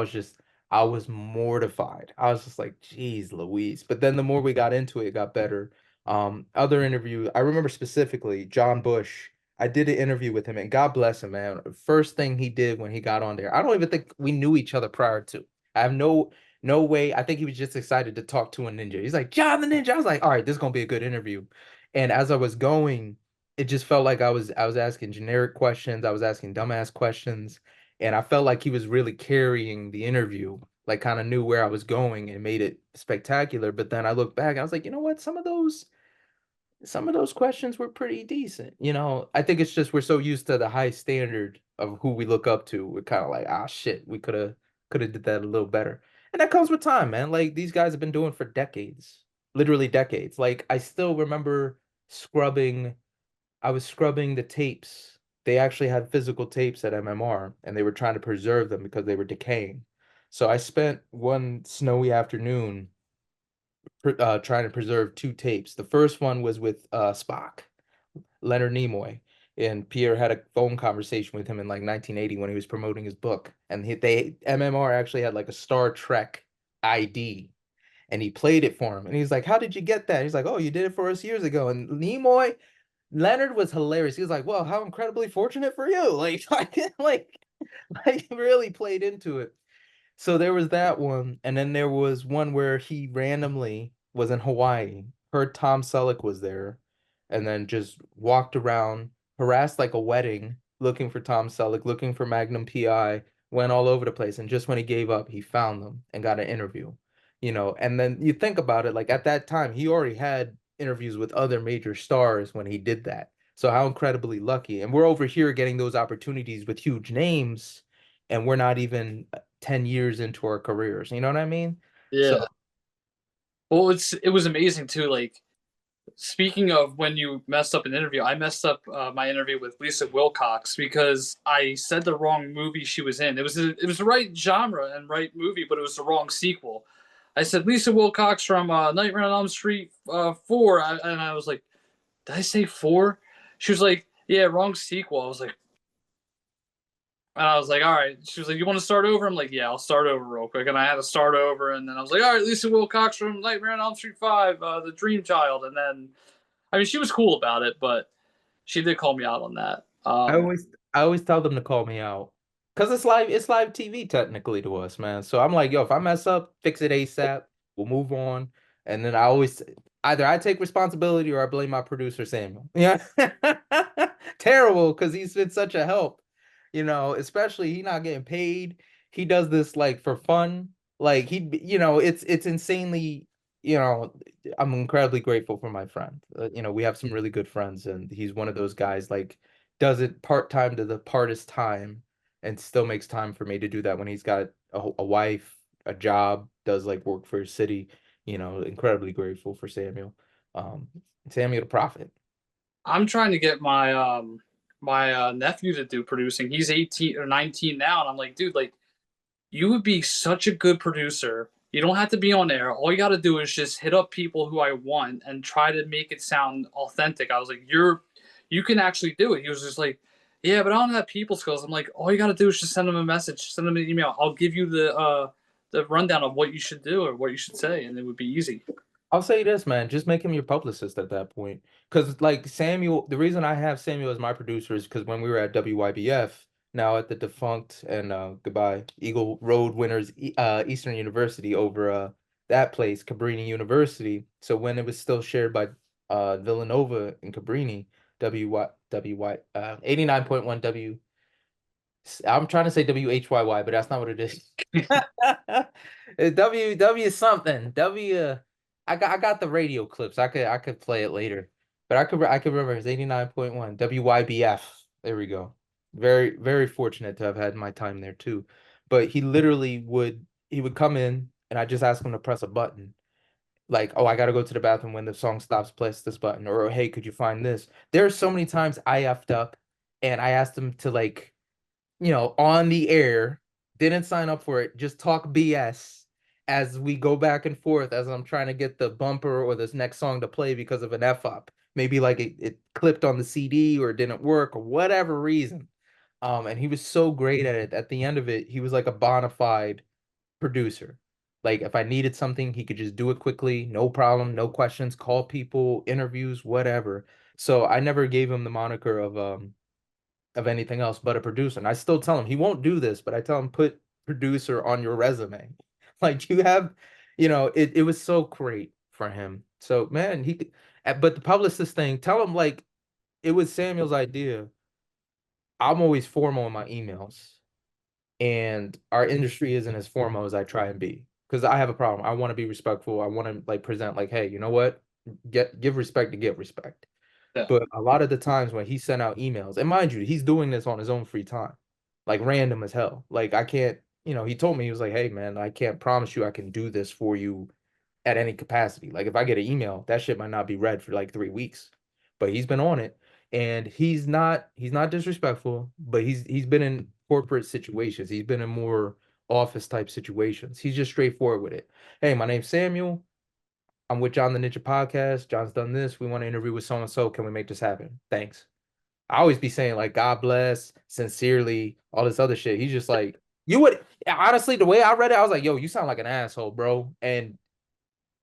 was mortified. I was just like, "Geez, Louise." But then the more we got into it, it got better. Other interview, I remember specifically John Bush. I did an interview with him, and God bless him, man. First thing he did when he got on there, I don't even think we knew each other prior to. I have no way. I think he was just excited to talk to a ninja. He's like, John the Ninja. I was like, all right, this is gonna be a good interview. And as I was going, it just felt like I was asking generic questions, I was asking dumbass questions, and I felt like he was really carrying the interview, like kind of knew where I was going and made it spectacular. But then I look back and I was like, you know what? Some of those questions were pretty decent. I think it's just we're so used to the high standard of who we look up to. We're kind of like, ah, shit, we could have did that a little better. And that comes with time, man. Like these guys have been doing for decades, literally decades. Like I still remember scrubbing. I was scrubbing the tapes. They actually had physical tapes at MMR, and they were trying to preserve them because they were decaying. So I spent one snowy afternoon trying to preserve 2 tapes. The first one was with Spock, Leonard Nimoy, and Pierre had a phone conversation with him in like 1980 when he was promoting his book, and MMR actually had like a Star Trek ID, and he played it for him, and he's like, "How did you get that?" He's like, "Oh, you did it for us years ago." And Leonard was hilarious. He was like, "Well, how incredibly fortunate for you!" Like, like really played into it. So there was that one, and then there was one where he randomly was in Hawaii, heard Tom Selleck was there, and then just walked around, harassed like a wedding, looking for Tom Selleck, looking for Magnum PI, went all over the place, and just when he gave up, he found them and got an interview. And then you think about it, like at that time, he already had interviews with other major stars when he did that. So how incredibly lucky. And we're over here getting those opportunities with huge names, and we're not even 10 years into our careers. You know what I mean? So Yeah. Well, it was amazing too. Like Speaking of when you messed up an interview, I messed up my interview with Lisa Wilcox because I said the wrong movie she was in. It was the right genre and right movie, but it was the wrong sequel. I said Lisa Wilcox from Nightmare on Elm Street 4, and I was like, "Did I say 4?" She was like, "Yeah, wrong sequel." I was like, "All right." She was like, "You want to start over?" I'm like, "Yeah, I'll start over real quick." And I had to start over, and then I was like, "All right, Lisa Wilcox from Nightmare on Elm Street 5, The Dream Child," and then I mean, she was cool about it, but she did call me out on that. I always tell them to call me out. Cause it's live TV technically to us, man. So I'm like, yo, if I mess up, fix it ASAP. We'll move on. And then I always either I take responsibility or I blame my producer Samuel. Yeah. Terrible, because he's been such a help. Especially he not getting paid. He does this like for fun. Like it's insanely, you know, I'm incredibly grateful for my friend. We have some really good friends, and he's one of those guys like does it part-time to the partest time and still makes time for me to do that when he's got a wife, a job, does like work for his city. Incredibly grateful for Samuel. Um, Samuel the Prophet. I'm trying to get my nephew to do producing. He's 18 or 19 now, and I'm like, dude, like you would be such a good producer. You don't have to be on air. All you got to do is just hit up people who I want and try to make it sound authentic. I was like, you can actually do it. He was just like, yeah, but I don't have people skills. I'm like, all you got to do is just send them a message, send them an email. I'll give you the rundown of what you should do or what you should say, and it would be easy. I'll say this, man. Just make him your publicist at that point. Because, like, Samuel, the reason I have Samuel as my producer is because when we were at WYBF, now at the defunct and goodbye, Eagle Road Winners, Eastern University over that place, Cabrini University. So when it was still shared by Villanova and Cabrini, WY 89.1 I'm trying to say WHYY, but that's not what it is. W something. I got the radio clips. I could play it later. But I could remember it's 89.1 WYBF. There we go. Very, very fortunate to have had my time there too. But he would come in and I just ask him to press a button. Like, oh, I gotta go to the bathroom when the song stops, press this button. Or hey, could you find this? There's so many times I effed up and I asked him to like on the air, didn't sign up for it, just talk BS as we go back and forth as I'm trying to get the bumper or this next song to play because of an F up. Maybe like it clipped on the CD or it didn't work or whatever reason. And he was so great at it. At the end of it, he was like a bona fide producer. Like if I needed something, he could just do it quickly, no problem, no questions, call people, interviews, whatever. So I never gave him the moniker of anything else but a producer. And I still tell him he won't do this, but I tell him put producer on your resume. Like you have, it was so great for him. So man, but the publicist thing, tell him like it was Samuel's idea. I'm always formal in my emails, and our industry isn't as formal as I try and be because I have a problem. I want to be respectful. I want to like present like, hey, you know what? Give respect to get respect. Yeah. But a lot of the times when he sent out emails, and mind you, he's doing this on his own free time, like random as hell. Like I can't, he told me he was like, "Hey man, I can't promise you I can do this for you at any capacity. Like if I get an email, that shit might not be read for like 3 weeks." But he's been on it, and he's not disrespectful, but he's been in corporate situations. He's been in more office type situations. He's just straightforward with it. Hey, my name's Samuel. I'm with John the Ninja Podcast. John's done this. We want to interview with so and so. Can we make this happen? Thanks. I always be saying like God bless, sincerely, all this other shit. He's just like, you would honestly, the way I read it, I was like, yo, you sound like an asshole, bro. And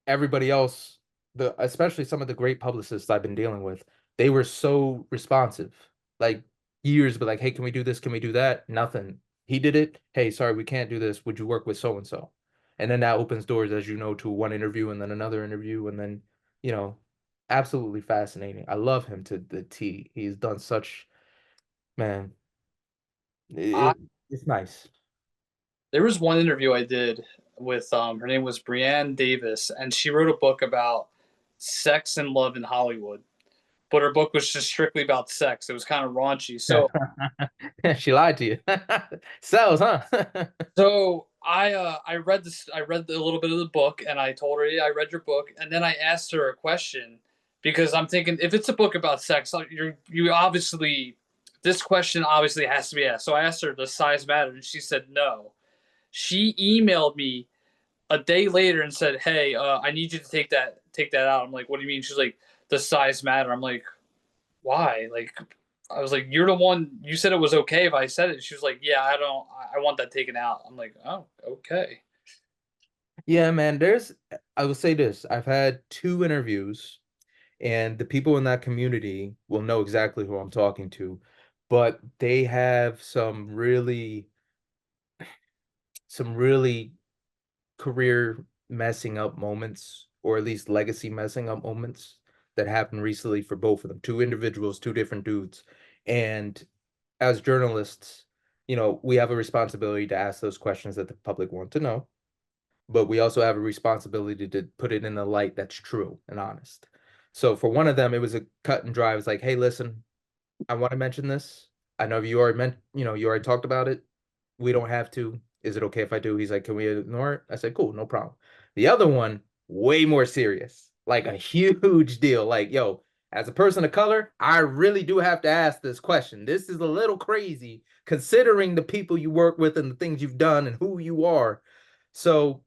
everybody else, especially some of the great publicists I've been dealing with, they were so responsive. Like years, but like, hey, can we do this? Can we do that? Nothing. He did it. Hey, sorry, we can't do this. Would you work with so and so? And then that opens doors, as you know, to one interview and then another interview, and then, you know, absolutely fascinating. I love him to the T. He's done such, man, I it's nice. There was one interview I did with her name was Brianne Davis, and she wrote a book about sex and love in Hollywood. But her book was just strictly about sex. It was kind of raunchy. She lied to you. Sells, huh? I read a little bit of the book, and I told her, yeah, I read your book, and then I asked her a question because I'm thinking if it's a book about sex, you obviously this question obviously has to be asked. So I asked her, does size matter? And she said no. She emailed me a day later and said, "Hey, I need you to take that out." I'm like, "What do you mean?" She's like, "The size matter." I'm like, "Why?" Like, I was like, "You're the one. You said it was okay if I said it." She was like, "Yeah, I don't. I want that taken out." I'm like, "Oh, okay." Yeah, man, I will say this. I've had two interviews, and the people in that community will know exactly who I'm talking to, but they have some really career messing up moments, or at least legacy messing up moments that happened recently for both of them. Two individuals, two different dudes. And as journalists, we have a responsibility to ask those questions that the public want to know, but we also have a responsibility to put it in a light that's true and honest. So for one of them, it was a cut and dry. It was like, hey, listen, I want to mention this. I know you already talked about it. We don't have to. Is it okay if I do? He's like, can we ignore it? I said, cool, no problem. The other one, way more serious, like a huge deal. Like, yo, as a person of color, I really do have to ask this question. This is a little crazy considering the people you work with and the things you've done and who you are. So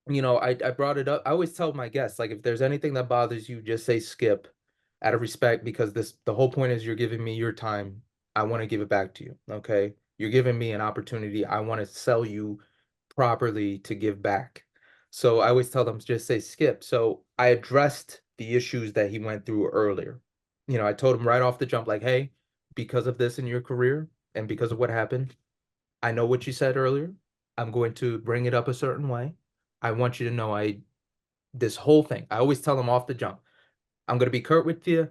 I brought it up. I always tell my guests, like, if there's anything that bothers you, just say skip out of respect, because the whole point is you're giving me your time. I want to give it back to you. Okay. You're giving me an opportunity. I want to sell you properly to give back. So I always tell them just say skip. So I addressed the issues that he went through earlier. I told him right off the jump, like, hey, because of this in your career and because of what happened, I know what you said earlier. I'm going to bring it up a certain way. I want you to know this whole thing. I always tell them off the jump. I'm going to be curt with you.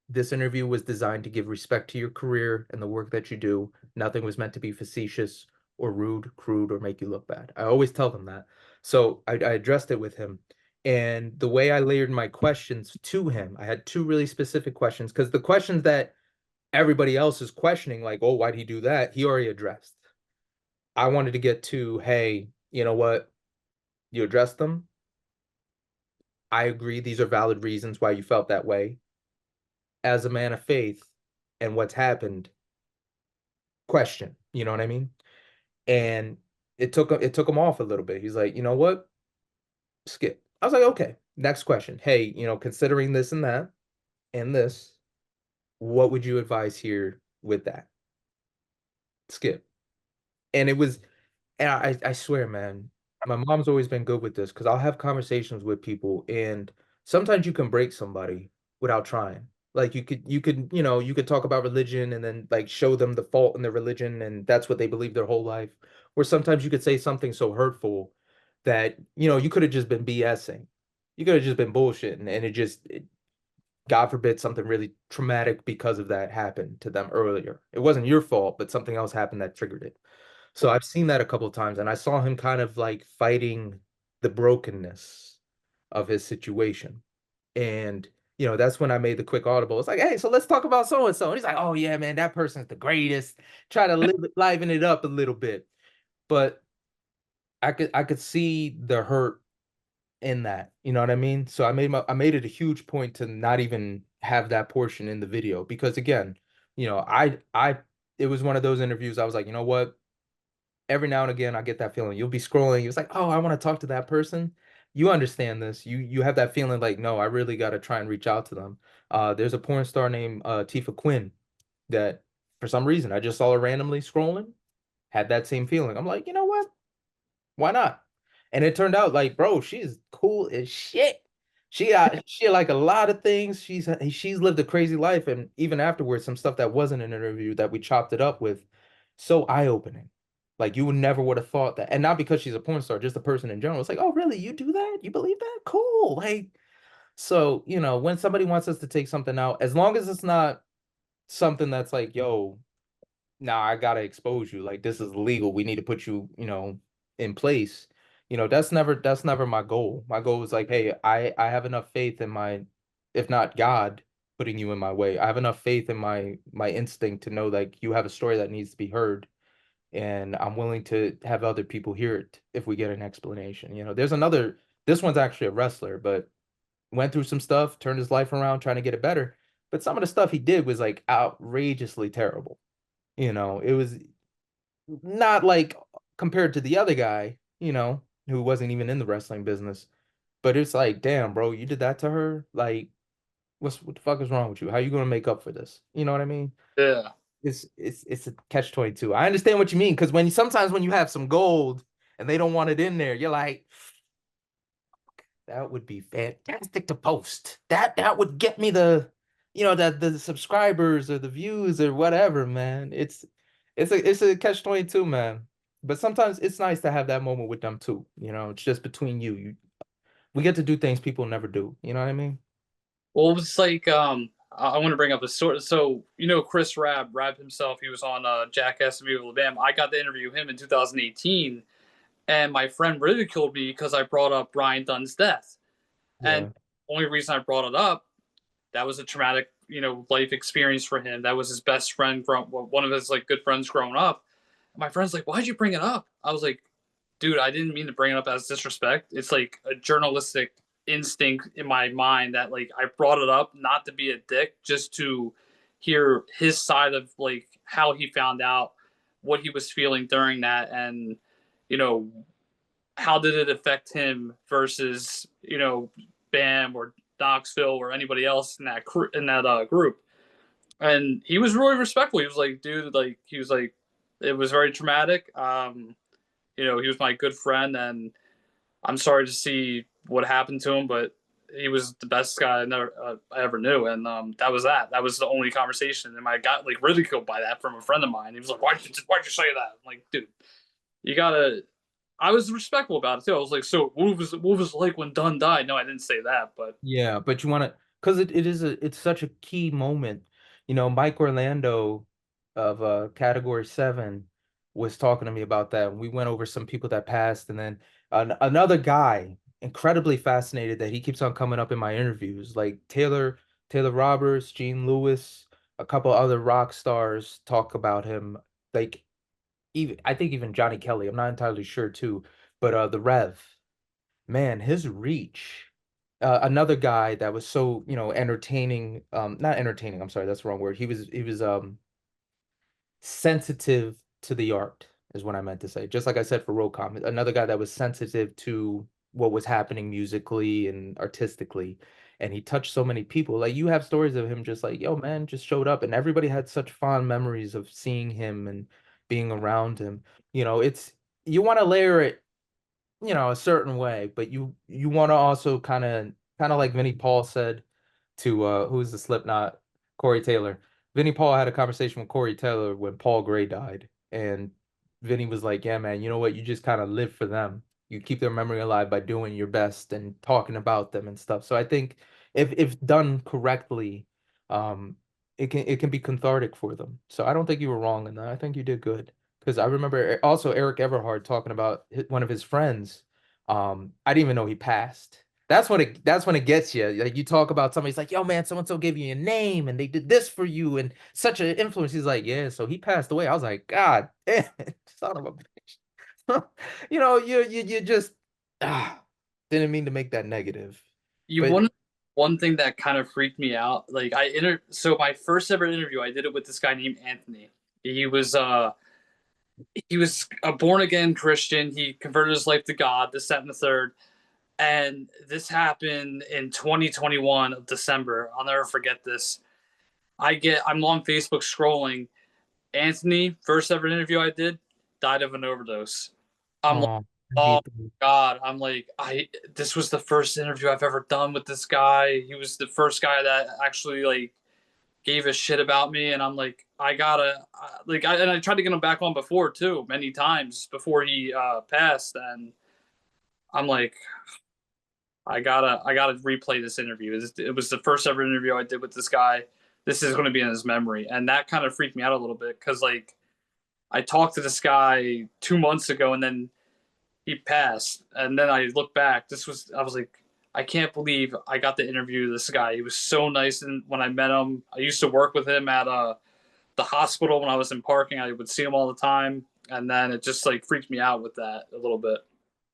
This interview was designed to give respect to your career and the work that you do. Nothing was meant to be facetious or rude, crude, or make you look bad. I always tell them that. So I addressed it with him. And the way I layered my questions to him, I had two really specific questions, because the questions that everybody else is questioning, like, oh, why'd he do that? He already addressed. I wanted to get to, hey, you know what? You addressed them. I agree. These are valid reasons why you felt that way. As a man of faith and what's happened, question. You know what I mean? And it took him off a little bit. He's like, you know what? Skip. I was like, okay. Next question. Hey, considering this and that and this, what would you advise here with that? Skip. And it was And I swear, man, my mom's always been good with this, because I'll have conversations with people, and sometimes you can break somebody without trying. Like you could talk about religion and then like show them the fault in their religion, and that's what they believe their whole life. Or sometimes you could say something so hurtful that you could have just been BSing. You could have just been bullshitting, and God forbid something really traumatic because of that happened to them earlier. It wasn't your fault, but something else happened that triggered it. So I've seen that a couple of times, and I saw him kind of like fighting the brokenness of his situation. And that's when I made the quick audible. It's like, hey, so let's talk about so and so. And he's like, oh yeah, man, that person's the greatest. Try to liven it up a little bit. But I could see the hurt in that. You know what I mean? So I made it a huge point to not even have that portion in the video, because again, I it was one of those interviews I was like, you know what? Every now and again I get that feeling. You'll be scrolling, it's like, oh, I want to talk to that person. You understand this. You have that feeling like, no, I really got to try and reach out to them. There's a porn star named Tifa Quinn that for some reason I just saw her randomly scrolling, had that same feeling. I'm like, you know what? Why not? And it turned out like, bro, she's cool as shit. She like a lot of things. She's lived a crazy life, and even afterwards, some stuff that wasn't an interview that we chopped it up with, so eye-opening. Like you would never would have thought that, and not because she's a porn star, just a person in general. It's like, oh, really? You do that? You believe that? Cool. Like, so when somebody wants us to take something out, as long as it's not something that's like, yo, nah, I gotta expose you. Like this is legal. We need to put you, in place. That's never my goal. My goal is like, hey, I have enough faith in my, if not God putting you in my way. I have enough faith in my instinct to know like you have a story that needs to be heard, and I'm willing to have other people hear it if we get an explanation. There's another. This one's actually a wrestler, but went through some stuff, turned his life around, trying to get it better. But some of the stuff he did was like outrageously terrible. It was not like compared to the other guy, who wasn't even in the wrestling business. But it's like, damn, bro, you did that to her? Like, what the fuck is wrong with you? How you gonna make up for this? You know what I mean? Yeah. It's a catch 22. I understand what you mean because sometimes when you have some gold and they don't want it in there, you're like, that would be fantastic to post. That would get me the subscribers or the views or whatever, man. It's a catch 22, man. But sometimes it's nice to have that moment with them too. It's just between you. We get to do things people never do. You know what I mean? Well, it was like I want to bring up a sort. So Chris Rab himself. He was on Jackass and Viva La Bam. I got to interview him in 2018, and my friend ridiculed me because I brought up Brian Dunn's death. And Yeah. the only reason I brought it up, that was a traumatic, life experience for him. That was his best friend from one of his like good friends growing up. And my friend's like, "Why'd you bring it up?" I was like, "Dude, I didn't mean to bring it up as disrespect. It's like a journalistic instinct in my mind that like I brought it up not to be a dick, just to hear his side of like how he found out, what he was feeling during that, and you know how did it affect him versus Bam or Knoxville or anybody else in that group. And he was really respectful. He was like, dude, like he was like, it was very traumatic. He was my good friend, and I'm sorry to see what happened to him, but he was the best guy I ever knew, and that was that. That was the only conversation, and I got like ridiculed by that from a friend of mine. He was like, why'd you say that?" I'm like, dude, you gotta. I was respectful about it too. I was like, "So, what was it like when Dunn died?" No, I didn't say that, but Yeah, but you want to, because it's such a key moment. Mike Orlando of Category 7 was talking to me about that. We went over some people that passed, and then another guy, incredibly fascinated that he keeps on coming up in my interviews, like Taylor Roberts, Gene Lewis, a couple other rock stars talk about him. Like even I think even Johnny Kelly, I'm not entirely sure too, but the Rev. Man, his reach. Another guy that was so, entertaining, not entertaining, I'm sorry, that's the wrong word. He was sensitive to the art, is what I meant to say. Just like I said for Rocom, another guy that was sensitive to what was happening musically and artistically. And he touched so many people. Like you have stories of him just like, yo, man, just showed up, and everybody had such fond memories of seeing him and being around him. It's you want to layer it a certain way, but you want to also kind of like Vinnie Paul said to who's the Slipknot, Corey Taylor. Vinnie Paul had a conversation with Corey Taylor when Paul Gray died, and Vinnie was like, "Yeah, man, you know what? You just kind of live for them. You keep their memory alive by doing your best and talking about them and stuff." So I think if done correctly, um, it can be cathartic for them. So I don't think you were wrong in that. I think you did good. Because I remember also Eric Everhard talking about one of his friends. I didn't even know he passed. That's when it gets you. Like you talk about somebody's like, yo, man, so and so gave you a name and they did this for you and such an influence. He's like, yeah, so he passed away. I was like, God damn it, son of a bitch. You just ah, didn't mean to make that negative. you But one one thing that kind of freaked me out. Like so my first ever interview, I did it with this guy named Anthony. He was uh he was a born again Christian. He converted his life to God, this, that, and the third. And this happened in 2021 of December. I'll never forget this. I'm on Facebook scrolling. Anthony, first ever interview I did, died of an overdose. I'm like, oh, I oh hate that. God. I'm like, I this was the first interview I've ever done with this guy. He was the first guy that actually like gave a shit about me, and I'm like, I gotta and I tried to get him back on before too, many times before he passed, and I'm like, I gotta replay this interview. It was the first ever interview I did with this guy. This is going to be in his memory, and that kind of freaked me out a little bit because like I talked to this guy 2 months ago, and then he passed, and then I look back. I was like, I can't believe I got to interview this guy. He was so nice, and when I met him, I used to work with him at the hospital when I was in parking. I would see him all the time, and then it just like freaked me out with that a little bit.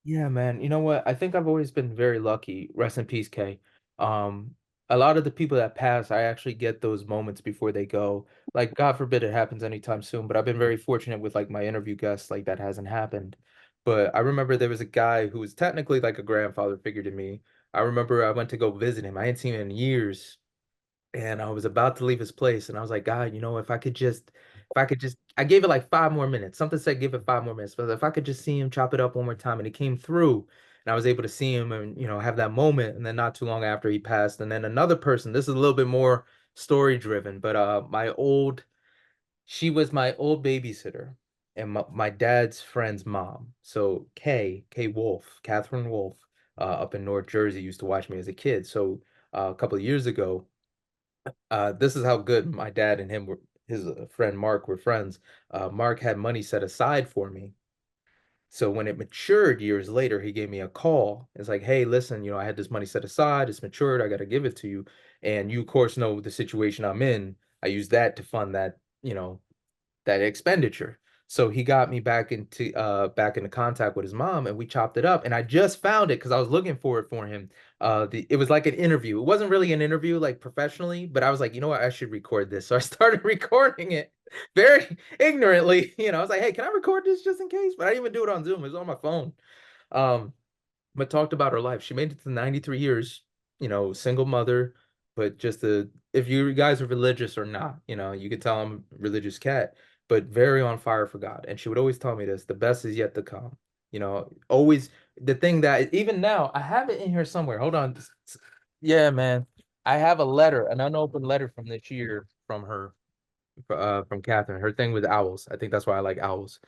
Yeah, man. You know what? I think I've always been very lucky. Rest in peace, Kay. Um, a lot of the people that pass, I actually get those moments before they go. Like, God forbid it happens anytime soon, but I've been very fortunate with like my interview guests, like that hasn't happened. But I remember there was a guy who was technically like a grandfather figure to me. I remember I went to go visit him. I hadn't seen him in years, and I was about to leave his place, and I was like, God, if I could just, I gave it like 5 more minutes. Something said give it 5 more minutes, but if I could just see him chop it up one more time, and he came through, and I was able to see him and have that moment, and then not too long after he passed, and then another person. This is a little bit more story driven, but she was my old babysitter, and my dad's friend's mom. So Kay Wolf, Catherine Wolf, up in North Jersey, used to watch me as a kid. So a couple of years ago. This is how good my dad and him were. His friend Mark were friends. Mark had money set aside for me. So when it matured years later, he gave me a call. It's like, hey, listen, I had this money set aside. It's matured. I got to give it to you. And you, of course, know the situation I'm in. I use that to fund that expenditure. So he got me back into contact with his mom, and we chopped it up. And I just found it because I was looking for it for him. It was like an interview. It wasn't really an interview like professionally, but I was like, you know what, I should record this. So I started recording it very ignorantly. I was like, hey, can I record this just in case? But I didn't even do it on Zoom. It was on my phone. Um, but talked about her life. She made it to 93 years, single mother, but if you guys are religious or not, you could tell I'm a religious cat, but very on fire for God. And she would always tell me this, the best is yet to come. Always the thing that even now, I have it in here somewhere. Hold on. Yeah, man. I have a letter, an unopened letter from this year from her, from Catherine. Her thing with owls. I think that's why I like owls.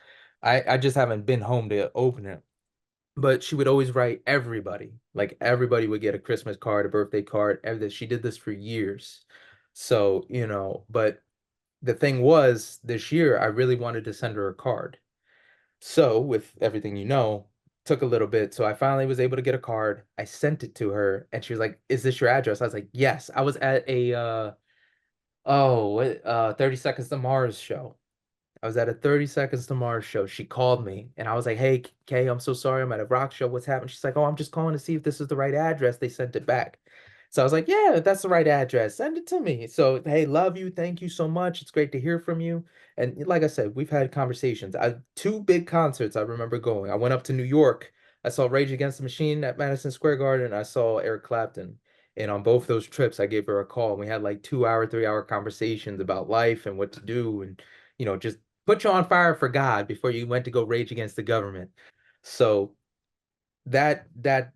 I just haven't been home to open it, but she would always write everybody. Like everybody would get a Christmas card, a birthday card, everything. She did this for years. So, but the thing was, this year I really wanted to send her a card. So, with everything took a little bit. So I finally was able to get a card. I sent it to her, and she was like, "Is this your address?" I was like, "Yes." I was at a 30 Seconds to Mars show. I was at a 30 Seconds to Mars show. She called me and I was like, hey, Kay, I'm so sorry. I'm at a rock show. What's happening? She's like, oh, I'm just calling to see if this is the right address. They sent it back. So I was like, yeah, that's the right address. Send it to me. So, hey, love you. Thank you so much. It's great to hear from you. And like I said, we've had conversations. Two big concerts I remember going. I went up to New York. I saw Rage Against the Machine at Madison Square Garden. I saw Eric Clapton. And on both those trips, I gave her a call. And we had like 2 hour, 3 hour conversations about life and what to do and just put you on fire for God before you went to go rage against the government. So that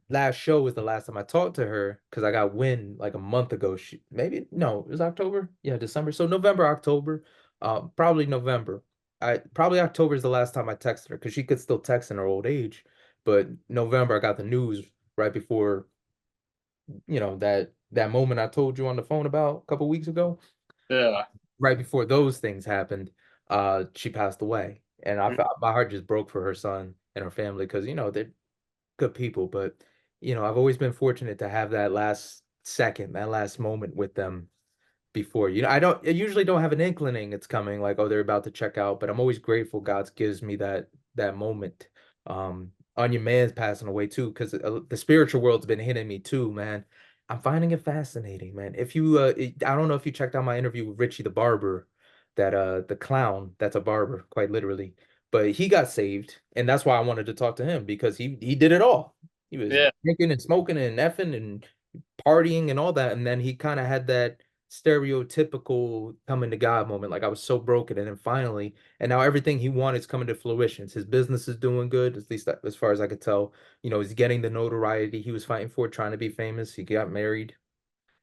last show was the last time I talked to her because I got wind like a month ago. Maybe no, it was October. Yeah, December. So November, October, probably November. I probably October is the last time I texted her because she could still text in her old age. But November, I got the news right before that moment I told you on the phone about a couple weeks ago. Yeah. Right before those things happened, she passed away, and I felt my heart just broke for her son and her family because they're good people, but I've always been fortunate to have that last second, that last moment with them before. I usually don't have an inclining it's coming, like, oh, they're about to check out, but I'm always grateful God gives me that moment. Onion Man's passing away too, because the spiritual world's been hitting me too, man. I'm finding it fascinating, man. If you I don't know if you checked out my interview with Richie the barber, that the clown that's a barber, quite literally. But he got saved, and that's why I wanted to talk to him because he did it all. He was Yeah. drinking and smoking and effing and partying and all that, and then he kind of had that stereotypical coming to God moment. Like I was so broken, and then finally, and now everything he wanted is coming to fruition. His business is doing good, at least as far as I could tell. He's getting the notoriety he was fighting for, trying to be famous. He got married.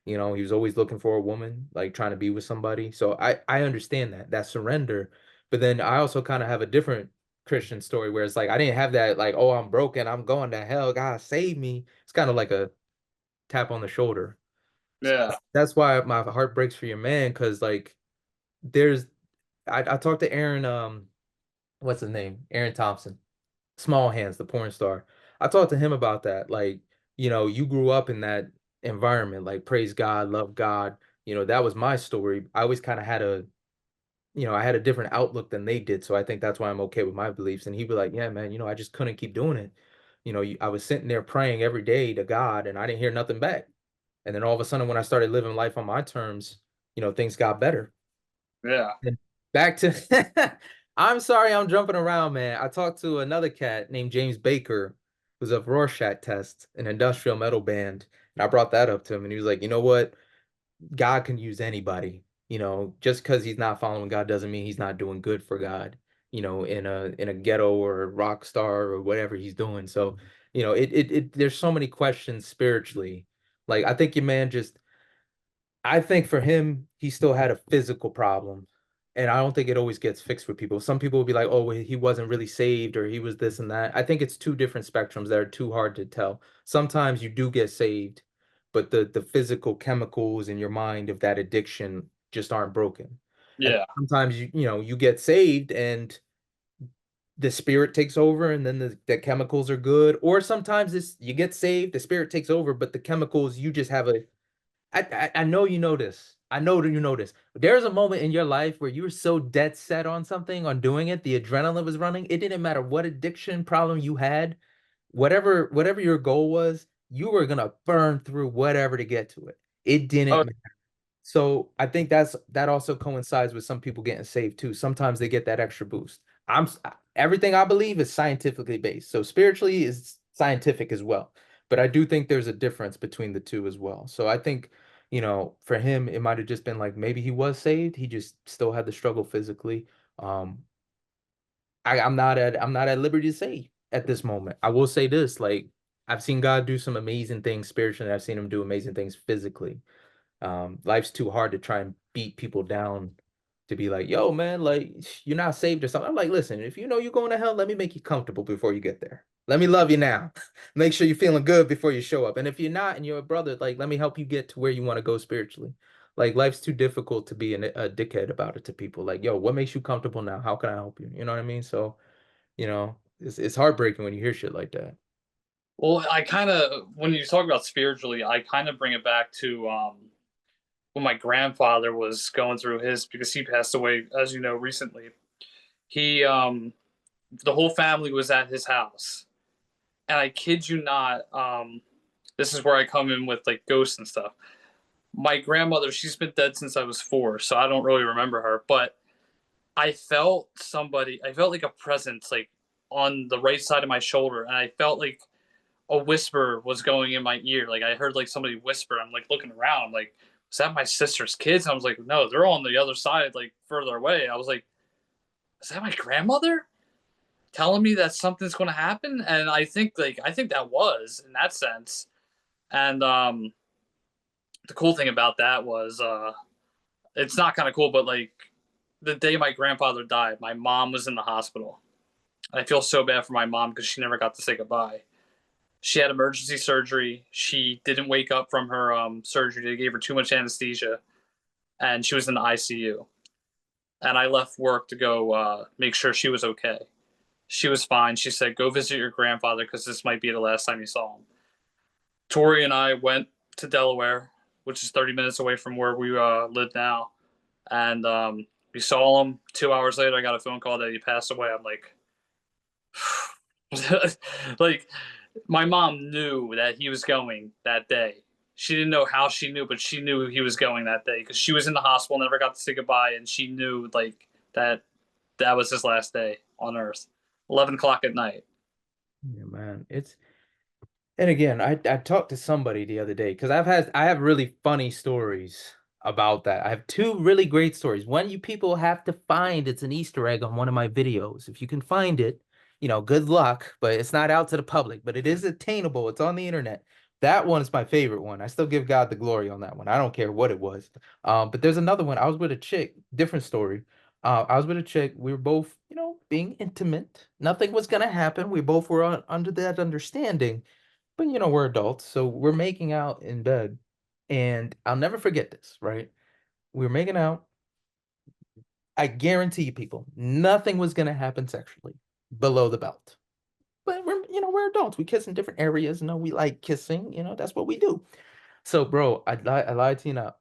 He was always looking for a woman, like trying to be with somebody. So I understand that surrender. But then I also kind of have a different Christian story where it's like I didn't have that like, oh, I'm broken, I'm going to hell, God save me. It's kind of like a tap on the shoulder. So Yeah. that's why my heart breaks for your man, because like there's I talked to Aaron, what's his name? Aaron Thompson, Small Hands, the porn star. I talked to him about that. Like, you grew up in that environment, like praise God, love God. That was my story. I always kind of had I had a different outlook than they did. So I think that's why I'm okay with my beliefs. And he'd be like, yeah, man, I just couldn't keep doing it. I was sitting there praying every day to God and I didn't hear nothing back. And then all of a sudden, when I started living life on my terms, things got better. Yeah. And back to, I'm sorry, I'm jumping around, man. I talked to another cat named James Baker, who's of Rorschach Test, an industrial metal band. And I brought that up to him, and he was like, you know what? God can use anybody. Just because he's not following God doesn't mean he's not doing good for God, in a ghetto or a rock star or whatever he's doing. So, there's so many questions spiritually. Like I think your man just I think for him, he still had a physical problem. And I don't think it always gets fixed for people. Some people will be like, oh, well, he wasn't really saved or he was this and that. I think it's two different spectrums that are too hard to tell. Sometimes you do get saved, but the physical chemicals in your mind of that addiction just aren't broken. And Yeah. sometimes you get saved and the spirit takes over and then the chemicals are good. Or sometimes you get saved, the spirit takes over, but the chemicals you just have a I know you know this. I know that you know this. There's a moment in your life where you were so dead set on something, on doing it, the adrenaline was running. It didn't matter what addiction problem you had, whatever your goal was, you were gonna burn through whatever to get to it. It Oh, didn't. So I think that also coincides with some people getting saved too. Sometimes they get that extra boost. Everything I believe is scientifically based. So spiritually is scientific as well. But I do think there's a difference between the two as well. So I think, for him, it might have just been like maybe he was saved. He just still had the struggle physically. Um, I'm not at liberty to say at this moment. I will say this, like I've seen God do some amazing things spiritually. I've seen him do amazing things physically. Life's too hard to try and beat people down to be like, yo, man, like you're not saved or something. I'm like, listen, if you know you're going to hell, let me make you comfortable before you get there. Let me love you now. Make sure you're feeling good before you show up. And if you're not and you're a brother, like let me help you get to where you want to go spiritually. Like life's too difficult to be a dickhead about it to people. Like, yo, what makes you comfortable now? How can I help you? You know what I mean? So, it's heartbreaking when you hear shit like that. well, I kind of when you talk about spiritually, I kind of bring it back to when my grandfather was going through his because he passed away, as you know, recently. He the whole family was at his house, and I kid you not, this is where I come in with like ghosts and stuff. My grandmother, she's been dead since I was 4, so I don't really remember her, but I felt like a presence like on the right side of my shoulder, and I felt like a whisper was going in my ear. Like I heard like somebody whisper. I'm like looking around, like, is that my sister's kids? And I was like, no, they're on the other side, like further away. I was like, is that my grandmother telling me that something's going to happen? And I think that was in that sense. And the cool thing about that was it's not kind of cool, but like the day my grandfather died, my mom was in the hospital. I feel so bad for my mom because she never got to say goodbye. She had emergency surgery. She didn't wake up from her surgery. They gave her too much anesthesia, and she was in the ICU. And I left work to go make sure she was okay. She was fine. She said, "Go visit your grandfather because this might be the last time you saw him." Tori and I went to Delaware, which is 30 minutes away from where we live now, and we saw him. 2 hours later, I got a phone call that he passed away. I'm like, like my mom knew that he was going that day. She didn't know how she knew, but she knew he was going that day because she was in the hospital, never got to say goodbye, and she knew like that was his last day on Earth. 11 o'clock at night. Yeah, man. And again, I talked to somebody the other day because I have really funny stories about that. I have two really great stories. One you people have to find. It's an Easter egg on one of my videos. If you can find it, good luck, but it's not out to the public, but it is attainable. It's on the internet. That one is my favorite one. I still give God the glory on that one. I don't care what it was. But there's another one. I was with a chick, different story. I was with a chick. We were both, being intimate. Nothing was gonna happen. We both were under that understanding. But we're adults, so we're making out in bed. And I'll never forget this, right? We were making out. I guarantee you, people, nothing was gonna happen sexually below the belt. But we're adults. We kiss in different areas. We like kissing. That's what we do. So, bro, I lied to you now.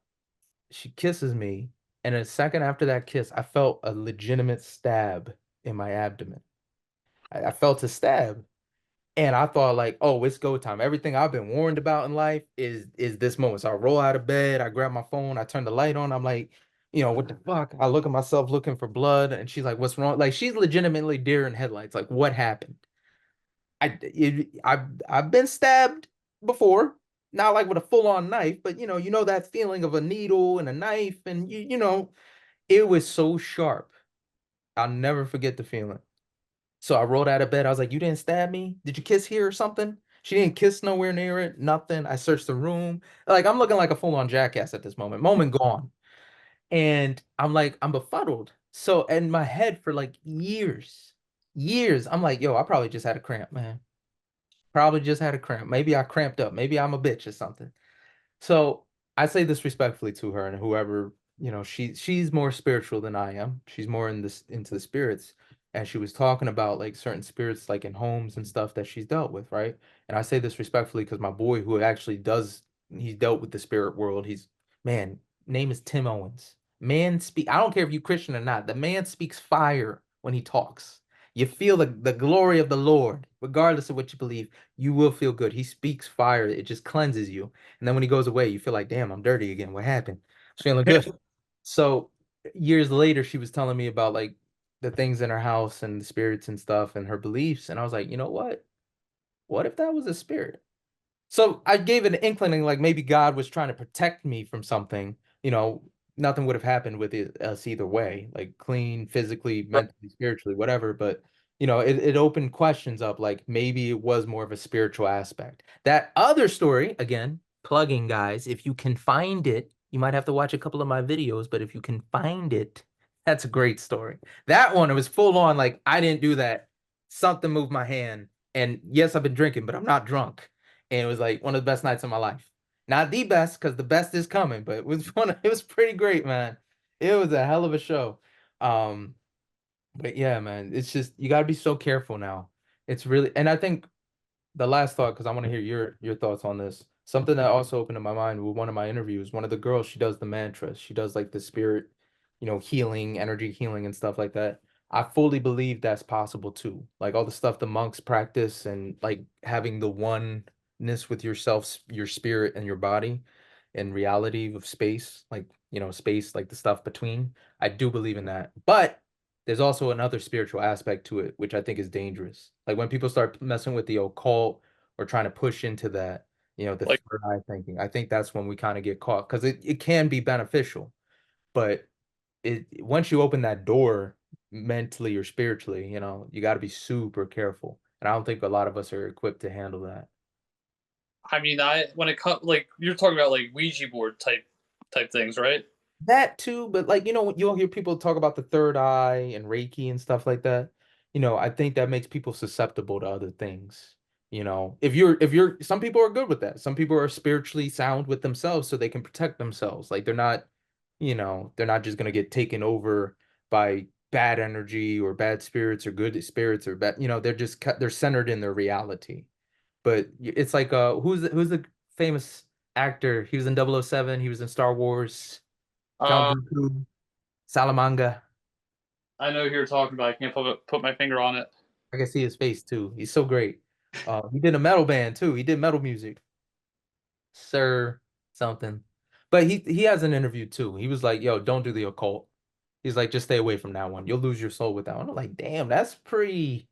She kisses me, and a second after that kiss, I felt a legitimate stab in my abdomen. I felt a stab. And I thought like, oh, it's go time. Everything I've been warned about in life is this moment. So I roll out of bed, I grab my phone, I turn the light on. I'm like, what the fuck? I look at myself looking for blood, and she's like, "What's wrong?" Like she's legitimately deer in headlights. Like, what happened? I've been stabbed before, not like with a full-on knife, but you know that feeling of a needle and a knife, and it was so sharp. I'll never forget the feeling. So I rolled out of bed. I was like, "You didn't stab me? Did you kiss here or something?" She didn't kiss nowhere near it, nothing. I searched the room. Like I'm looking like a full-on jackass at this moment. Moment gone. And I'm like, I'm befuddled. So in my head for like years, years, I'm like, yo, I probably just had a cramp, man. Probably just had a cramp. Maybe I cramped up. Maybe I'm a bitch or something. So I say this respectfully to her and whoever, she's more spiritual than I am. She's more into the spirits. And she was talking about like certain spirits like in homes and stuff that she's dealt with, right? And I say this respectfully because my boy who actually he's dealt with the spirit world. Man, name is Tim Owens. I don't care if you Christian or not, the man speaks fire when he talks. You feel the glory of the Lord, regardless of what you believe, you will feel good. He speaks fire, it just cleanses you. And then when he goes away, you feel like, damn, I'm dirty again. What happened? I'm feeling good. So years later, she was telling me about like the things in her house and the spirits and stuff and her beliefs. And I was like, you know what? What if that was a spirit? So I gave it an inkling, like maybe God was trying to protect me from something. You know, Nothing would have happened with us either way, like clean, physically, mentally, spiritually, whatever. But it opened questions up, like maybe it was more of a spiritual aspect. That other story, again, plugging guys, if you can find it, you might have to watch a couple of my videos, but if you can find it, that's a great story. That one, it was full on, like I didn't do that. Something moved my hand. And yes, I've been drinking, but I'm not drunk, and it was like one of the best nights of my life. Not the best, because the best is coming, but it was pretty great, man. It was a hell of a show. Um, but yeah, man, it's just you gotta be so careful now. It's really, and I think the last thought, because I want to hear your thoughts on this. Something that also opened up my mind with one of my interviews. One of the girls, she does the mantras. She does like the spirit, healing, energy healing, and stuff like that. I fully believe that's possible too. Like all the stuff the monks practice, and like having the oneness with yourself, your spirit, and your body, and reality of space, like space, like the stuff between. I do believe in that, but there's also another spiritual aspect to it, which I think is dangerous. Like when people start messing with the occult or trying to push into that, the Like, third eye thinking. I think that's when we kind of get caught because it can be beneficial, but once you open that door mentally or spiritually, you got to be super careful. And I don't think a lot of us are equipped to handle that. I mean, when it comes, like you're talking about like Ouija board type things, right? That too, but like you'll hear people talk about the third eye and Reiki and stuff like that. I think that makes people susceptible to other things. If you're some people are good with that. Some people are spiritually sound with themselves so they can protect themselves. Like they're not just gonna get taken over by bad energy or bad spirits or good spirits or bad, they're centered in their reality. But it's like who's the famous actor? He was in 007, he was in Star Wars. Count Uh, Dooku, Salamanga. I know who you're talking about. I can't put my finger on it. I can see his face too. He's so great. He did a metal band too. He did metal music. Sir something. But he has an interview too. He was like, yo, don't do the occult. He's like, just stay away from that one. You'll lose your soul with that one. I'm like, damn, that's pretty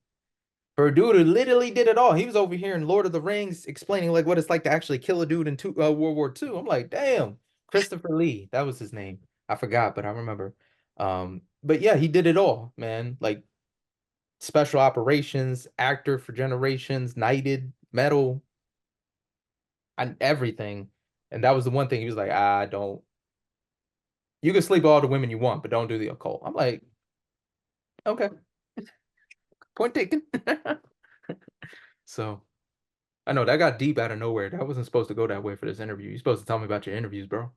for a dude who literally did it all. He was over here in Lord of the Rings explaining like what it's like to actually kill a dude in World War II. I'm like, damn, Christopher Lee, that was his name. I forgot, but I remember. But yeah, he did it all, man. Like special operations, actor for generations, knighted, medal, and everything. And that was the one thing he was like, I don't. You can sleep with all the women you want, but don't do the occult. I'm like, okay, point taken. So I know that got deep out of nowhere. That wasn't supposed to go that way for this interview. You're supposed to tell me about your interviews, bro.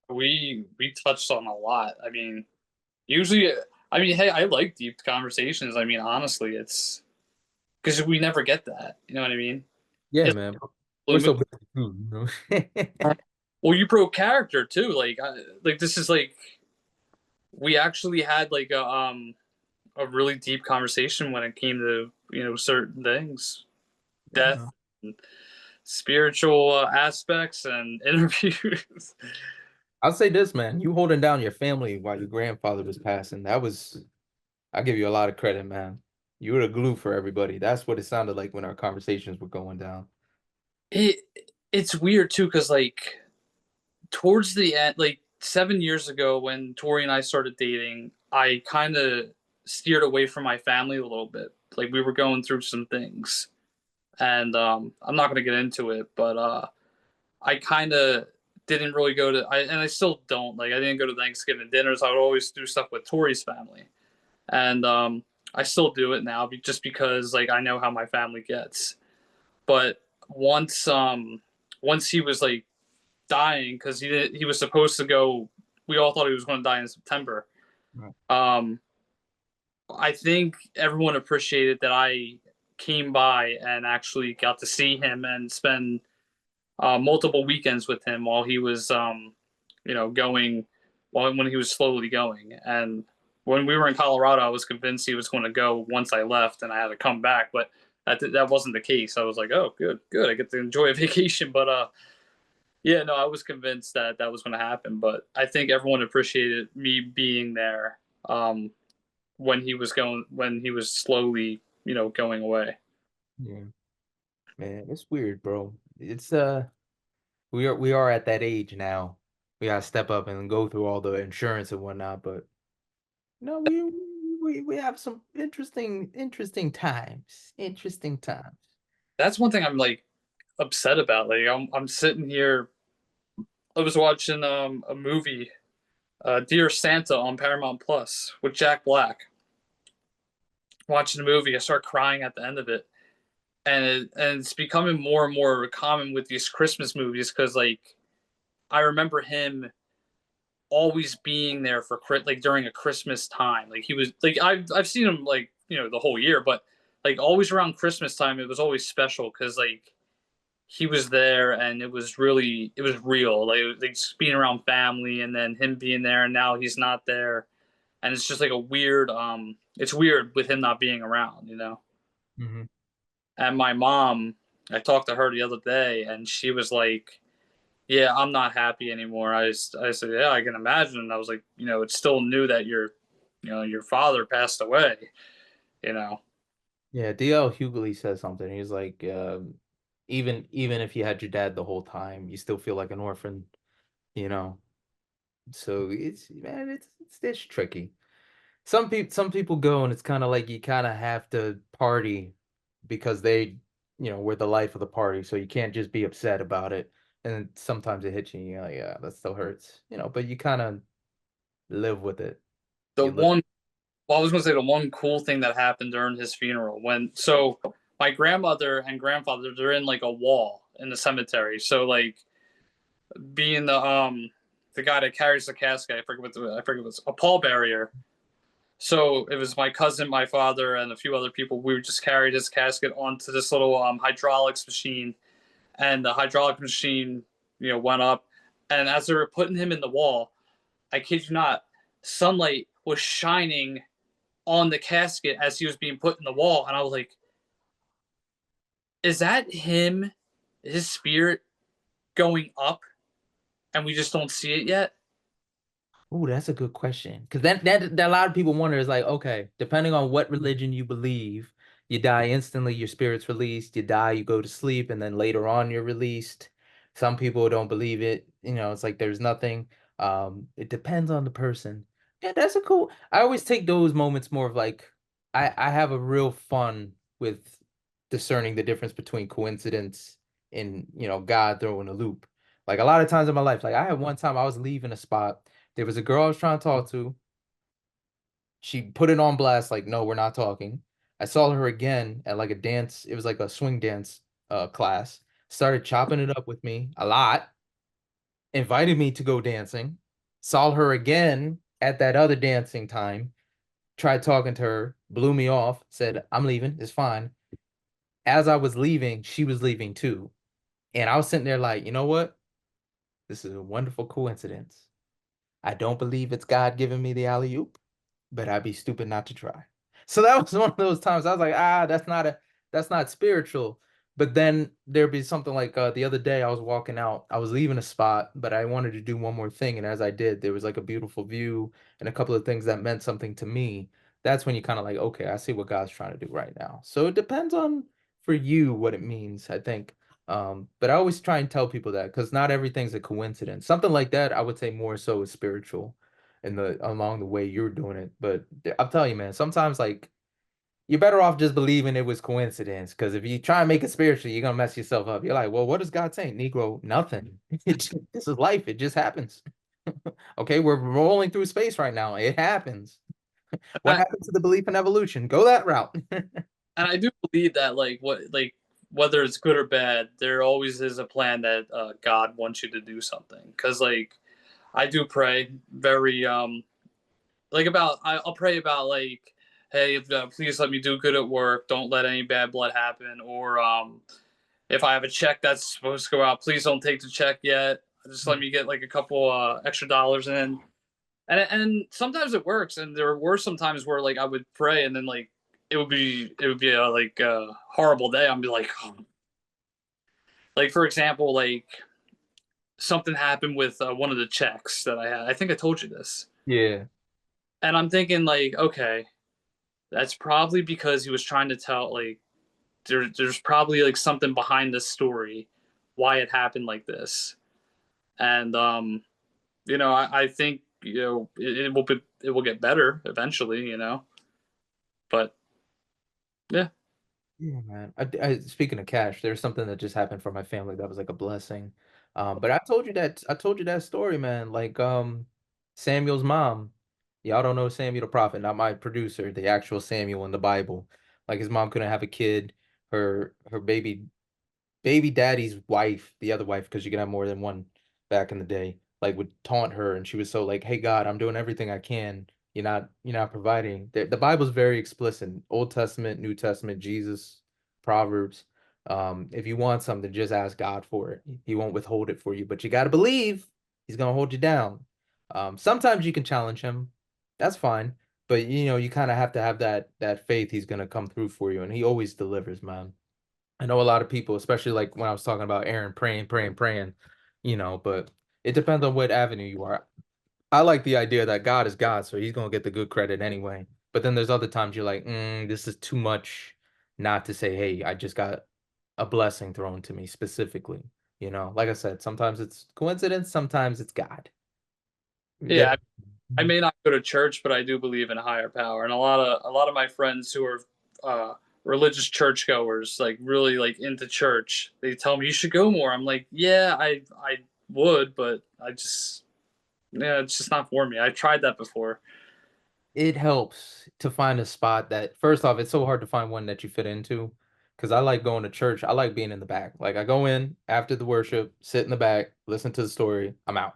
We touched on a lot. I mean, usually, I mean, hey, I like deep conversations. I mean, honestly, it's because we never get that. You know what I mean? Yeah, It's man. We're Blue Moon. so busy too, Well, you broke character too. Like this is like we actually had like a a really deep conversation when it came to certain things, death, Yeah. and spiritual aspects, and interviews. I'll say this, man. You holding down your family while your grandfather was passing. I give you a lot of credit, man. You were the glue for everybody. That's what it sounded like when our conversations were going down. it it's weird too because like towards the end, like 7 years ago when Tori and I started dating, I kind of steered away from my family a little bit. Like we were going through some things, and I'm not gonna get into it, but I kind of didn't really go to and I still don't like I didn't go to Thanksgiving dinners. I would always do stuff with Tori's family, and I still do it now just because like I know how my family gets. But once he was like dying because he was supposed to go. We all thought he was going to die in September. Right. Um, I think everyone appreciated that I came by and actually got to see him and spend multiple weekends with him while he was, going, when he was slowly going. And when we were in Colorado, I was convinced he was going to go once I left, and I had to come back. But that wasn't the case. I was like, oh, good, good. I get to enjoy a vacation. But yeah, no, I was convinced that that was going to happen. But I think everyone appreciated me being there when he was slowly, going away. Yeah, man, it's weird, bro. It's we are at that age now. We gotta step up and go through all the insurance and whatnot, but no, we have some interesting times. Interesting times. That's one thing I'm like upset about. Like I'm sitting here. I was watching a movie, Dear Santa on Paramount Plus with Jack Black. Watching the movie, I start crying at the end of it, and it's becoming more and more common with these Christmas movies because like I remember him always being there for like during a Christmas time. Like he was like I've seen him like the whole year, but like always around Christmas time, it was always special because like he was there and it was real. Like just being around family and then him being there and now he's not there, and it's just like a weird it's weird with him not being around. Hmm. And my mom, I talked to her the other day and she was like, yeah, I'm not happy anymore. I said, yeah, I can imagine. And I was like, it's still new that your father passed away, you know. Yeah, DL Hughley says something. He's like, even if you had your dad the whole time, you still feel like an orphan, you know. So it's man, it's tricky. Some people go and it's kind of like you kind of have to party because we're the life of the party, so you can't just be upset about it. And sometimes it hits you, and you're like, yeah, that still hurts, but you kind of live with it. The You live. one Well, I was going to say the one cool thing that happened during his funeral my grandmother and grandfather, they're in like a wall in the cemetery. So like being the guy that carries the casket, I forget what's a pallbearer. So it was my cousin, my father, and a few other people. We just carried his casket onto this little hydraulics machine, and the hydraulic machine, went up. And as they were putting him in the wall, I kid you not, sunlight was shining on the casket as he was being put in the wall, and I was like, "Is that him? His spirit going up, and we just don't see it yet?" Oh, that's a good question. Because that a lot of people wonder is like, okay, depending on what religion you believe, you die instantly, your spirit's released, you die, you go to sleep, and then later on you're released. Some people don't believe it. It's like there's nothing. It depends on the person. Yeah, that's a cool. I always take those moments more of like I have a real fun with discerning the difference between coincidence and God throwing a loop. Like a lot of times in my life, like I had one time I was leaving a spot. There was a girl I was trying to talk to. She put it on blast, like, no, we're not talking. I saw her again at like a dance. It was like a swing dance class. Started chopping it up with me a lot, invited me to go dancing. Saw her again at that other dancing time. Tried talking to her, blew me off, said, I'm leaving, it's fine. As I was leaving, she was leaving too. And I was sitting there like, you know what? This is a wonderful coincidence. I don't believe it's God giving me the alley oop, but I'd be stupid not to try. So that was one of those times I was like, ah, that's not spiritual. But then there'd be something like the other day I was walking out, I was leaving a spot, but I wanted to do one more thing, and as I did, there was like a beautiful view and a couple of things that meant something to me. That's when you kind of like, okay, I see what God's trying to do right now. So it depends on for you what it means, I think. But I always try and tell people that because not everything's a coincidence. Something like that, I would say more so is spiritual in the along the way you're doing it. But I'll tell you, man, sometimes like you're better off just believing it was coincidence. Because if you try and make it spiritual, you're gonna mess yourself up. You're like, well, what is God saying? Negro, nothing. This is life. It just happens. Okay, we're rolling through space right now. It happens. What I, happened to the belief in evolution? Go that route. and I do believe that whether it's good or bad, there always is a plan that God wants you to do something. Because like I do pray very I'll pray about like, hey, please let me do good at work. Don't let any bad blood happen. Or if I have a check that's supposed to go out, please don't take the check yet. Just let me get like a couple extra dollars in. And sometimes it works. And there were some times where like I would pray and then like it would be a horrible day. I'd be like for example something happened with one of the checks that I had. I think I told you this. Yeah. And I'm thinking like, okay, that's probably because he was trying to tell like there's probably like something behind this story, why it happened like this. And I think it will get better eventually, But yeah, Yeah, man. Speaking of cash, there's something that just happened for my family that was like a blessing. But I told you that story, man. Like Samuel's mom. Y'all don't know Samuel the prophet, not my producer, the actual Samuel in the Bible. Like his mom couldn't have a kid. Her baby daddy's wife, the other wife, because you can have more than one back in the day, like would taunt her, and she was so like, "Hey God, I'm doing everything I can. You're not providing." The Bible's very explicit. Old Testament, New Testament, Jesus, Proverbs. If you want something, just ask God for it. He won't withhold it for you, but you got to believe He's gonna hold you down. Sometimes you can challenge Him. That's fine. But you kind of have to have that faith He's gonna come through for you, and He always delivers, man. I know a lot of people, especially like when I was talking about Aaron praying, praying, praying, but it depends on what avenue you are. I like the idea that God is God, so he's gonna get the good credit anyway. But then there's other times you're like, this is too much not to say, hey, I just got a blessing thrown to me specifically. Like I said, sometimes it's coincidence, sometimes it's God. You get yeah. I may not go to church, but I do believe in a higher power. And a lot of my friends who are uh, religious churchgoers, like really like into church, they tell me you should go more. I'm like, yeah, I would, but yeah, it's just not for me. I tried that before. it helps to find a spot that first off, it's so hard to find one that you fit into because I like going to church. I like being in the back. Like I go in after the worship, sit in the back, listen to the story, I'm out.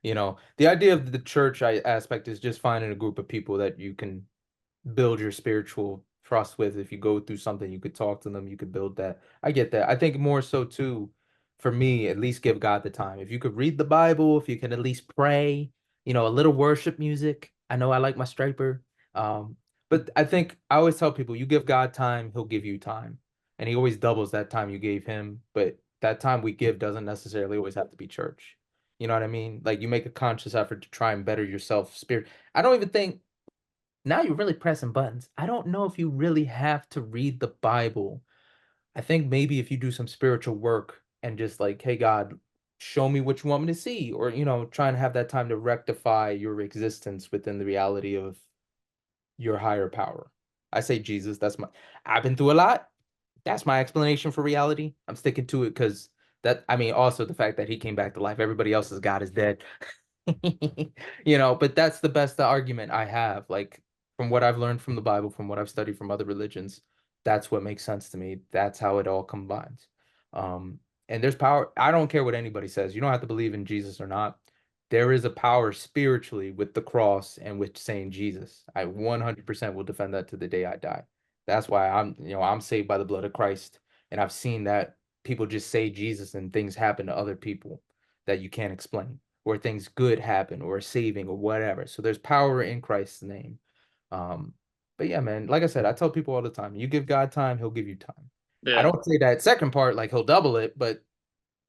The idea of the church aspect is just finding a group of people that you can build your spiritual trust with. If you go through something, you could talk to them, you could build that. I get that. I think more so too, for me, at least give God the time. If you could read the Bible, if you can at least pray, a little worship music. I know I like my striper. Um, but I think I always tell people you give God time, he'll give you time. And he always doubles that time you gave him. But that time we give doesn't necessarily always have to be church. You know what I mean? Like you make a conscious effort to try and better yourself spirit. I don't even think now you're really pressing buttons. I don't know if you really have to read the Bible. I think maybe if you do some spiritual work and just like, hey, God, show me what you want me to see, or, try and have that time to rectify your existence within the reality of your higher power. I say Jesus, I've been through a lot. That's my explanation for reality. I'm sticking to it because I mean, also the fact that he came back to life. Everybody else's God is dead. But that's the best argument I have. Like from what I've learned from the Bible, from what I've studied from other religions, that's what makes sense to me. That's how it all combines. Um, and there's power. I don't care what anybody says. You don't have to believe in Jesus or not. There is a power spiritually with the cross and with saying Jesus. I 100% will defend that to the day I die. That's why I'm saved by the blood of Christ. And I've seen that people just say Jesus and things happen to other people that you can't explain or things good happen or saving or whatever. So there's power in Christ's name. Um, But yeah, man, like I said, I tell people all the time, you give God time, he'll give you time. I Yeah. don't say that second part like he'll double it, but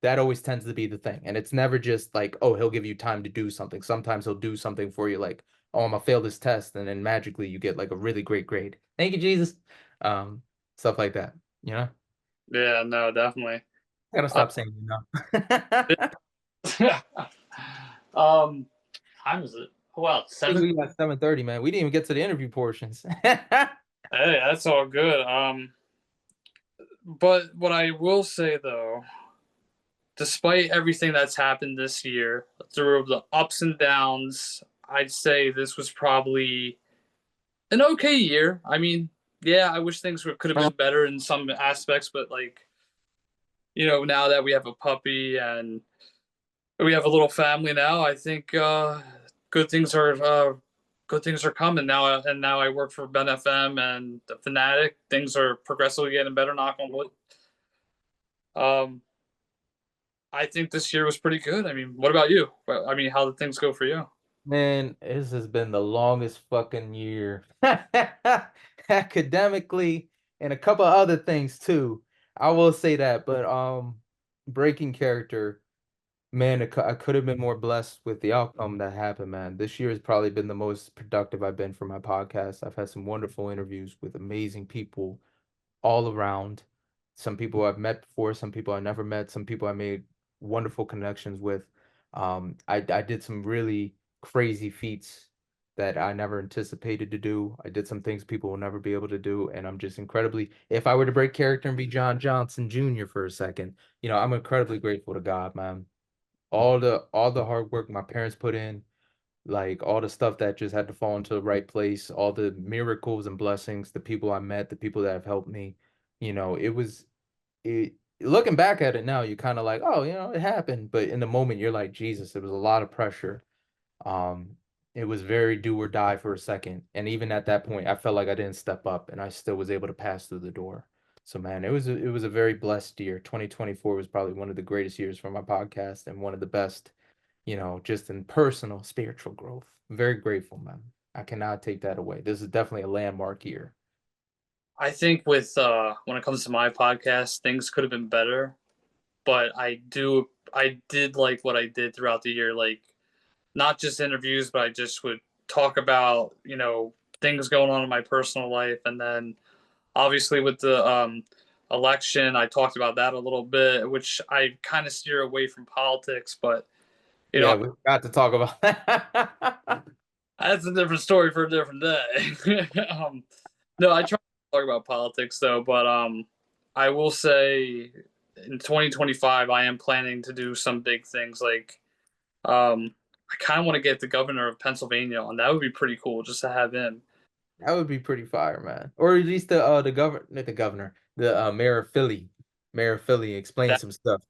that always tends to be the thing. And it's never just like, oh, he'll give you time to do something. Sometimes he'll do something for you, like, oh, I'm gonna fail this test, and then magically you get like a really great grade. Thank you, Jesus. Um, Stuff like that. You know, Yeah, no, definitely. I gotta Uh, stop saying you know. um, time is it? Well, seven. We got 7:30, man. We didn't even get to the interview portions. Hey, that's all good. But what I will say though, despite everything that's happened this year, through the ups and downs, I'd say this was probably an okay year. I mean, yeah, I wish things could have been better in some aspects, but like, now that we have a puppy and we have a little family now, I think good things are good things are coming now. And now I work for Ben FM and the Fanatic. Things are progressively getting better. Knock on wood. Um, I think this year was pretty good. I mean, what about you? I mean, how did things go for you? Man, this has been the longest fucking year. Academically and a couple other things too. I will say that, but breaking character, man, I could have been more blessed with the outcome that happened, man. This year has probably been the most productive I've been for my podcast. I've had some wonderful interviews with amazing people all around. Some people I've met before, some people I never met, some people I made wonderful connections with. I did some really crazy feats that I never anticipated to do. I did some things people will never be able to do, and I'm just incredibly. If I were to break character and be John Johnson Jr. for a second, I'm incredibly grateful to God, man. All the hard work my parents put in, like all the stuff that just had to fall into the right place, all the miracles and blessings, the people I met, the people that have helped me, it was it looking back at it now, you kind of like, oh, it happened. But in the moment, you're like, Jesus, it was a lot of pressure. Um, it was very do or die for a second. And even at that point, I felt like I didn't step up and I still was able to pass through the door. So man, it was a very blessed year. 2024 was probably one of the greatest years for my podcast and one of the best, just in personal spiritual growth. I'm very grateful, man. I cannot take that away. This is definitely a landmark year. I think with when it comes to my podcast, things could have been better, but I did like what I did throughout the year, like not just interviews, but I just would talk about, things going on in my personal life. And then obviously with the election, I talked about that a little bit, which I kind of steer away from politics, but you know, Yeah, we got to talk about that. that's a different story for a different day. No, I try to talk about politics though, but I will say in 2025, I am planning to do some big things. Like, I kind of want to get the governor of Pennsylvania on. That would be pretty cool just to have him. That would be pretty fire, man. Or at least the governor, not the governor, the mayor of Philly, explain That some stuff.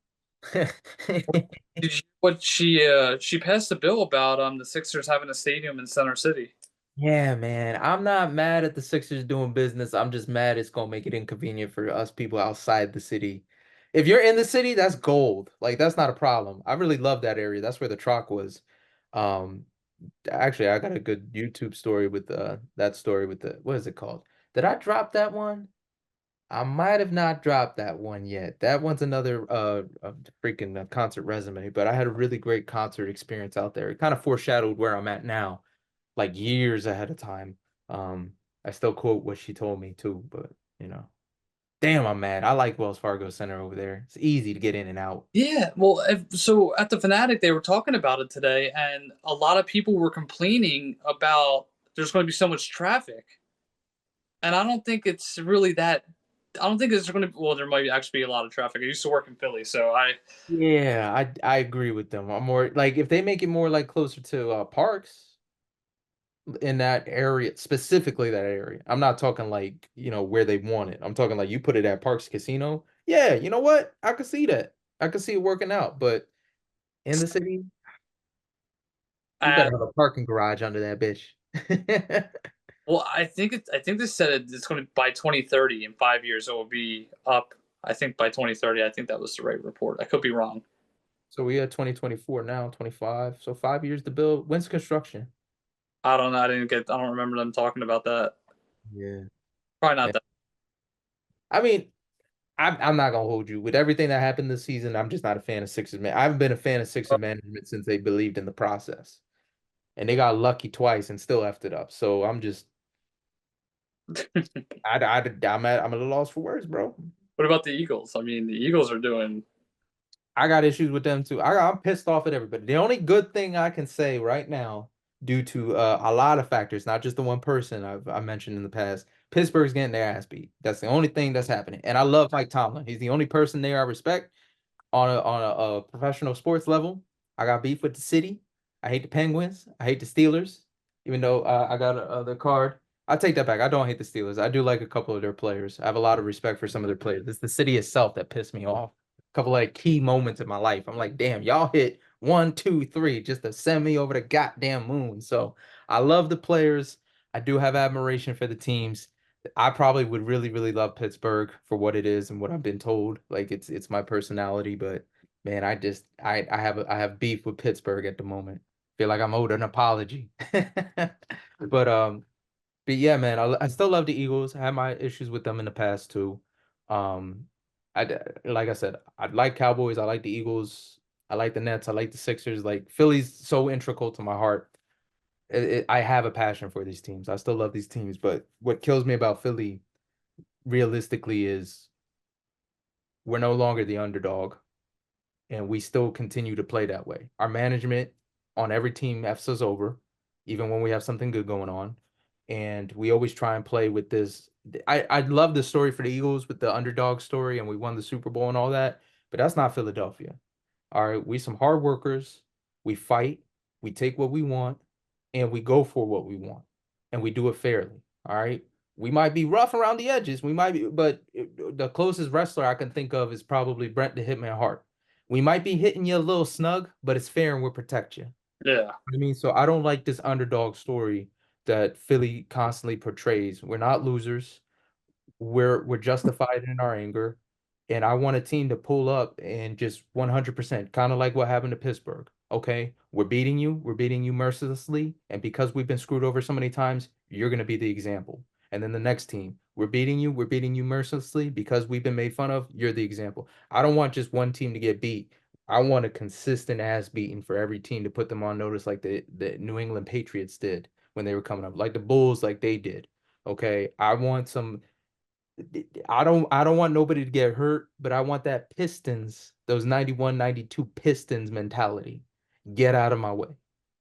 did you, what she passed a bill about the Sixers having a stadium in Center City. Yeah, man. I'm not mad at the Sixers doing business. I'm just mad it's gonna make it inconvenient for us people outside the city. If you're in the city, that's gold. Like that's not a problem. I really love that area. That's where the Troc was. Um, Actually, I got a good YouTube story with that story with the what is it called? Did I drop that one? I might have not dropped that one yet. That one's another freaking concert resume, but I had a really great concert experience out there. It kind of foreshadowed where I'm at now, like years ahead of time. Um, I still quote what she told me too, but damn, I'm mad. I like Wells Fargo Center over there. It's easy to get in and out. Yeah, well, so at the Fanatic, they were talking about it today, and a lot of people were complaining about there's going to be so much traffic, and I don't think it's really that. I don't think there's going to. Well, there might actually be a lot of traffic. I used to work in Philly, so Yeah, I agree with them. I'm more like if they make it more like closer to parks in that area, specifically that area. I'm not talking like, where they want it. I'm talking like you put it at Parks Casino. Yeah, you know what? I could see that. I could see it working out, but in the city, we uh, better have a parking garage under that bitch. well, I think they said it's going to by 2030 in 5 years it will be up. I think by 2030, I think that was the right report. I could be wrong. So we at 2024 now, 25. So 5 years to build. When's construction? I don't know. I don't remember them talking about that. Yeah. Probably not Man. that. I mean, I'm not gonna hold you. With everything that happened this season, I'm just not a fan of Sixers man. I haven't been a fan of Sixers management since they believed in the process. And they got lucky twice and still effed it up. So I'm just I'm at a loss for words, bro. What about the Eagles? I mean, the Eagles are doing. I got issues with them too. I'm pissed off at everybody. The only good thing I can say right now, due to a lot of factors, not just the one person I mentioned in the past, Pittsburgh's getting their ass beat. That's the only thing that's happening. And I love Mike Tomlin. He's the only person there I respect on a professional sports level. I got beef with the city. I hate the Penguins. I hate the Steelers. Even though I got the card, I take that back. I don't hate the Steelers. I do like a couple of their players. I have a lot of respect for some of their players. It's the city itself that pissed me off. A couple like key moments in my life. I'm like, damn, y'all hit one, two, three, just to send me over the goddamn moon. So I love the players. I do have admiration for the teams. I probably would really, really love Pittsburgh for what it is and what I've been told. Like it's my personality, but man, I have beef with Pittsburgh at the moment. Feel like I'm owed an apology. But but yeah, man, I still love the Eagles. I had my issues with them in the past too. Um like I said, I like Cowboys, I like the Eagles, I like the Nets, I like the Sixers. Like Philly's so integral to my heart. I have a passion for these teams. I still love these teams, but what kills me about Philly realistically is we're no longer the underdog and we still continue to play that way. Our management on every team F's us over, even when we have something good going on. And we always try and play with this. I love the story for the Eagles with the underdog story, and we won the Super Bowl and all that, but that's not Philadelphia. All right, we some hard workers. We fight, we take what we want, and we go for what we want, and we do it fairly. All right. We might be rough around the edges. We might be, but the closest wrestler I can think of is probably Brent the Hitman Hart. We might be hitting you a little snug, but it's fair and we'll protect you. Yeah. I mean, so I don't like this underdog story that Philly constantly portrays. We're not losers. We're justified in our anger. And I want a team to pull up and just 100%, kind of like what happened to Pittsburgh. Okay, we're beating you mercilessly, and because we've been screwed over so many times, you're going to be the example. And then the next team, we're beating you mercilessly because we've been made fun of, you're the example. I don't want just one team to get beat. I want a consistent ass beating for every team to put them on notice like the New England Patriots did when they were coming up, like the Bulls like they did. Okay, I want some I don't want nobody to get hurt, but I want that Pistons, those 91, 92 Pistons mentality. Get out of my way.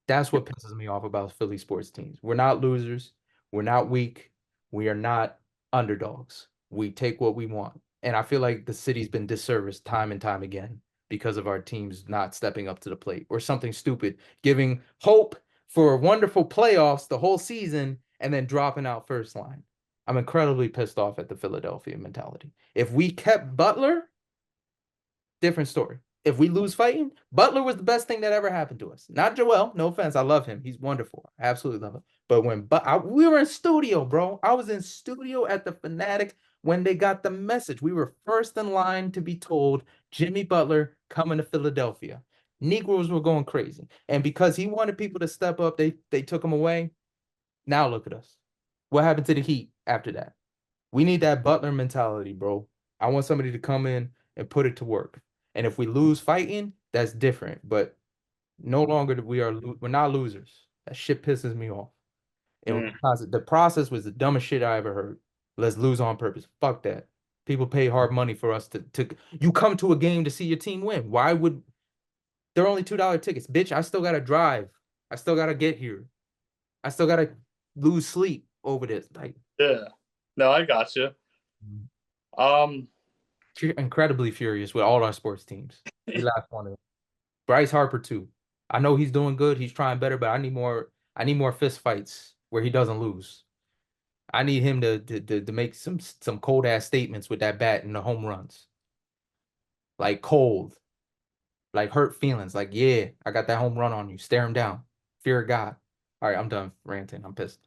That's what pisses me off about Philly sports teams. We're not losers. We're not weak. We are not underdogs. We take what we want. And I feel like the city's been disserviced time and time again because of our teams not stepping up to the plate or something stupid, giving hope for wonderful playoffs the whole season and then dropping out first line. I'm incredibly pissed off at the Philadelphia mentality. If we kept Butler, different story. If we lose fighting, Butler was the best thing that ever happened to us. Not Joel, no offense. I love him. He's wonderful. I absolutely love him. But we were in studio, bro. I was in studio at the Fanatic when they got the message. We were first in line to be told Jimmy Butler coming to Philadelphia. Negroes were going crazy. And because he wanted people to step up, they took him away. Now look at us. What happened to the Heat after that? We need that Butler mentality, bro. I want somebody to come in and put it to work. And if we lose fighting, that's different. But no longer we're not losers. That shit pisses me off. And Mm. the process was the dumbest shit I ever heard. Let's lose on purpose. Fuck that. People pay hard money for us to you come to a game to see your team win. Why would they're only $2 tickets? Bitch, I still gotta drive. I still gotta get here. I still gotta lose sleep over this. Like Yeah. No, I got you. Um. incredibly furious with all our sports teams. We lost one of them. Bryce Harper too. I know he's doing good. He's trying better, but I need more. I need more fist fights where he doesn't lose. I need him to make some cold ass statements with that bat and the home runs. Like cold, like hurt feelings. Like yeah, I got that home run on you. Stare him down. Fear of God. All right, I'm done ranting. I'm pissed.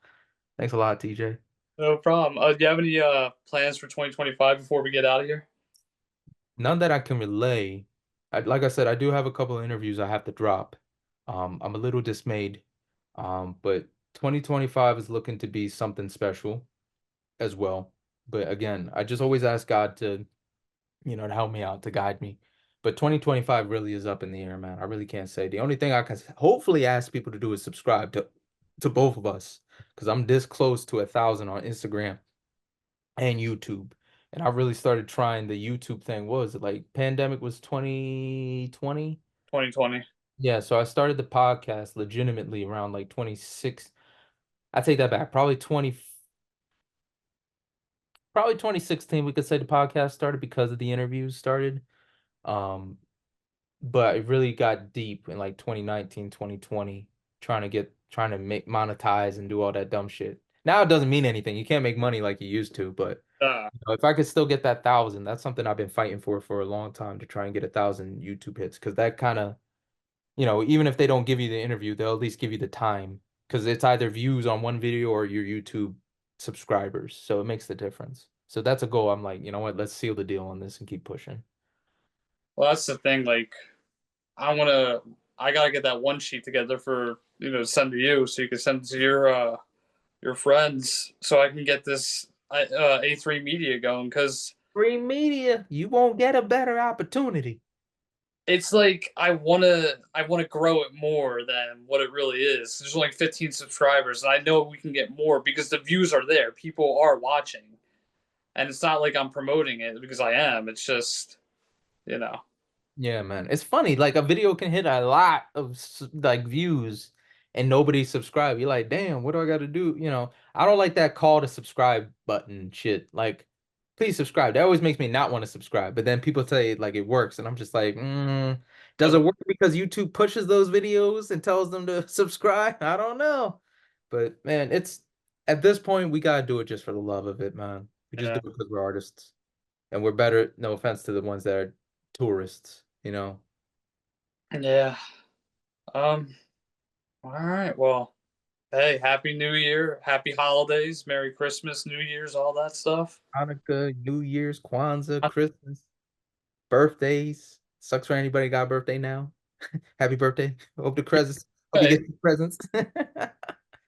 Thanks a lot, TJ. No problem. Do you have any plans for 2025 before we get out of here? None that I can relay. Like I said, I do have a couple of interviews I have to drop. I'm a little dismayed. But 2025 is looking to be something special. as well. But again, I just always ask God to, to help me out, to guide me. But 2025 really is up in the air, man. I really can't say. The only thing I can hopefully ask people to do is subscribe to both of us, because I'm this close to 1,000 on Instagram and YouTube. And I really started trying the YouTube thing. What was it like? Pandemic was 2020. 2020. Yeah, so I started the podcast legitimately around like 26. I take that back. Probably 2016 we could say the podcast started because of the interviews started. Um, but it really got deep in like 2019, 2020, trying to make monetize and do all that dumb shit. Now it doesn't mean anything. You can't make money like you used to, but Uh, if I could still get that 1,000, that's something I've been fighting for a long time, to try and get 1,000 YouTube hits, because that kind of, even if they don't give you the interview, they'll at least give you the time, because it's either views on one video or your YouTube subscribers. So it makes the difference. So that's a goal. I'm like, you know what? Let's seal the deal on this and keep pushing. well, that's the thing. Like, I want to. I gotta get that one sheet together for send to you, so you can send it to your friends, so I can get this A3 media going. Because Free media, you won't get a better opportunity. it's like I wanna grow it more than what it really is. There's only 15 subscribers, and I know we can get more because the views are there. People are watching, and it's not like I'm promoting it because I am. It's just you know. Yeah, man. It's funny. Like a video can hit a lot of like views and nobody subscribe. You're like, damn, what do I got to do? I don't like that call to subscribe button shit. Like, please subscribe. That always makes me not want to subscribe. But then people say like it works, and I'm just like, does it work because YouTube pushes those videos and tells them to subscribe? I don't know. But man, it's at this point we gotta do it just for the love of it, man. We just do Yeah. it because we're artists, and we're better. No offense to the ones that are tourists. Yeah. Um. All right. Well, hey, happy New Year, happy holidays, Merry Christmas, New Year's, all that stuff. Hanukkah, New Year's, Kwanzaa, Christmas, birthdays. Sucks for anybody got a birthday now. Happy birthday. Hope you Hey, get some presents.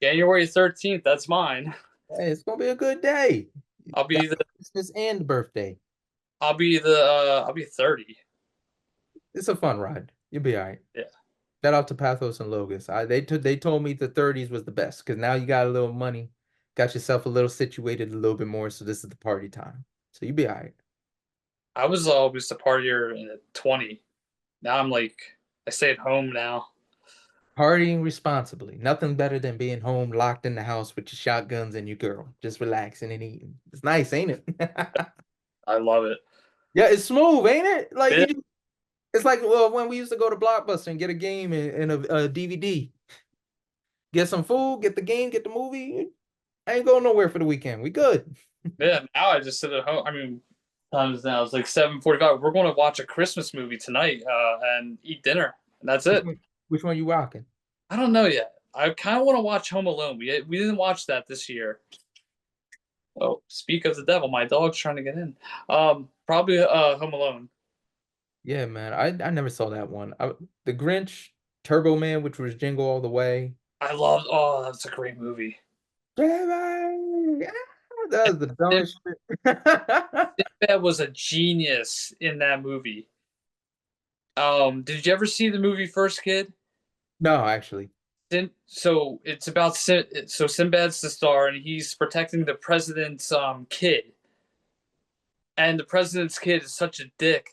January 13th, that's mine. Hey, it's gonna be a good day. I'll Got be the Christmas and birthday. I'll be 30. It's a fun ride. You'll be all right. Yeah. Shout out to Pathos and Logos. They told me the 30s was the best, because now you got a little money, got yourself a little situated a little bit more. So this is the party time. So you be all right. I was always a partier at 20. Now I'm like I stay at home now. Partying responsibly. Nothing better than being home locked in the house with your shotguns and your girl, just relaxing and eating. It's nice, ain't it? I love it. Yeah, it's smooth, ain't it? Like Yeah, it's like, well, when we used to go to Blockbuster and get a game and a DVD, get some food, get the game, get the movie. I ain't going nowhere for the weekend. We good. yeah. Now I just sit at home. I mean, times now it's like 7:45. We're going to watch a Christmas movie tonight and eat dinner. And that's Which it. one, which one you rocking? I don't know yet. I kind of want to watch Home Alone. We didn't watch that this year. Oh, speak of the devil, my dog's trying to get in. Probably Home Alone. Yeah, man. I never saw that one. The Grinch, Turbo Man, which was Jingle All the Way. I loved. Oh, that's a great movie. That was the Sinbad dumbest shit. was a genius in that movie. Did you ever see the movie First Kid? No, actually. So it's about so Sinbad's the star, and he's protecting the president's kid, and the president's kid is such a dick.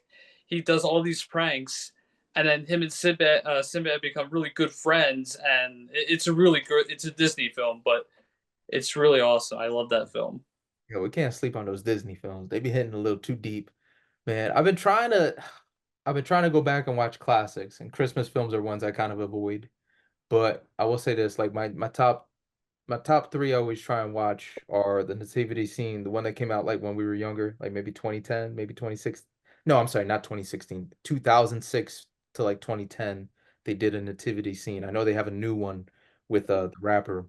He does all these pranks, and then him and Sinbad become really good friends, and it's a really good. It's a Disney film, but it's really awesome. I love that film. Yeah, we can't sleep on those Disney films. They be hitting a little too deep. Man, I've been trying to go back and watch classics, and Christmas films are ones I kind of avoid. But I will say this, like my top three I always try and watch are the Nativity Scene, the one that came out like when we were younger, like maybe 2010, maybe 26. No, I'm sorry, not 2016. 2006 to like 2010, they did a Nativity Scene. I know they have a new one with the rapper.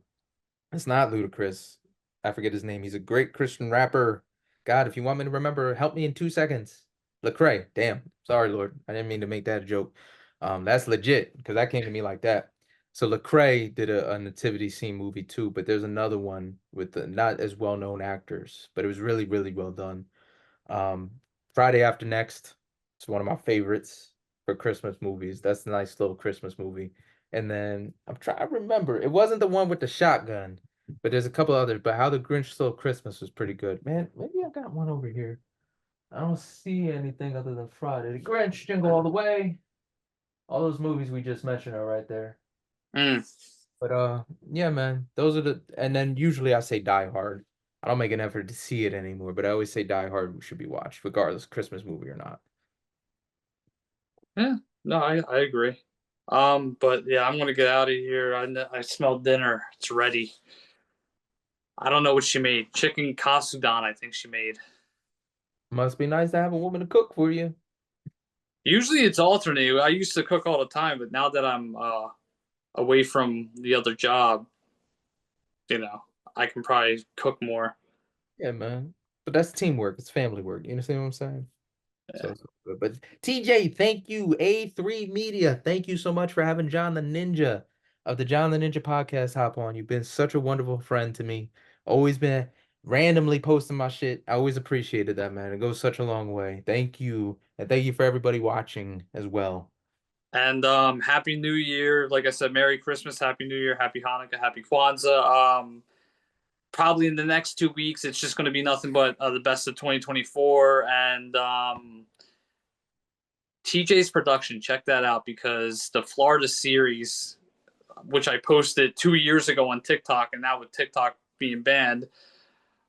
It's not Ludacris. I forget his name. He's a great Christian rapper. God, if you want me to remember, help me in 2 seconds. Lecrae. Damn. Sorry, Lord. I didn't mean to make that a joke. That's legit because that came to me like that. So Lecrae did a nativity scene movie too, but there's another one with the not as well known actors, but it was really, really well done. Um, Friday After Next. It's one of my favorites for Christmas movies. That's a nice little Christmas movie. And then I'm trying to remember. It wasn't the one with the shotgun, but there's a couple others. But How the Grinch Stole Christmas was pretty good. Man, maybe I got one over here. I don't see anything other than Friday. The Grinch, Jingle All the Way. All those movies we just mentioned are right there. Mm. But yeah, man, those are the. And then usually I say Die Hard. I don't make an effort to see it anymore, but I always say Die Hard should be watched, regardless Christmas movie or not. Yeah, no, I agree. But yeah, I'm gonna get out of here. I smell dinner. It's ready. I don't know what she made. Chicken kasudan, I think she made. Must be nice to have a woman to cook for you. Usually it's alternate. I used to cook all the time, but now that I'm away from the other job, you know, I can probably cook more. Yeah, man. But that's teamwork. It's family work. You understand what I'm saying? So Yeah. it's good. But TJ, thank you. A3 Media. Thank you so much for having John the Ninja of the John the Ninja podcast hop on. You've been such a wonderful friend to me. Always been randomly posting my shit. I always appreciated that, man. It goes such a long way. Thank you. And thank you for everybody watching as well. And Happy New Year. Like I said, Merry Christmas, Happy New Year, Happy Hanukkah, Happy Kwanzaa. Probably in the next 2 weeks, it's just going to be nothing but the best of 2024 and TJ's production. Check that out because the Florida series, which I posted 2 years ago on TikTok, and now with TikTok being banned,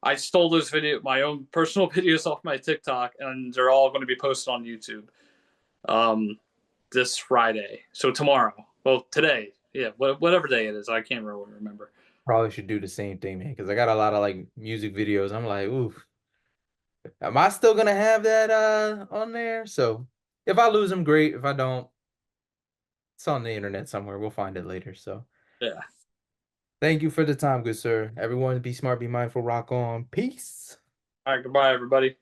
I stole those my own personal videos off my TikTok, and they're all going to be posted on YouTube um, this Friday. So tomorrow, well, today, yeah, whatever day it is, I can't really remember. Probably should do the same thing, man, because I got a lot of like music videos. I'm like, ooh, am I still gonna have that on there? So if I lose them, great. If I don't, it's on the internet somewhere. We'll find it later. So Yeah. thank you for the time, good sir. Everyone be smart, be mindful, rock on. Peace. All right. Goodbye, everybody.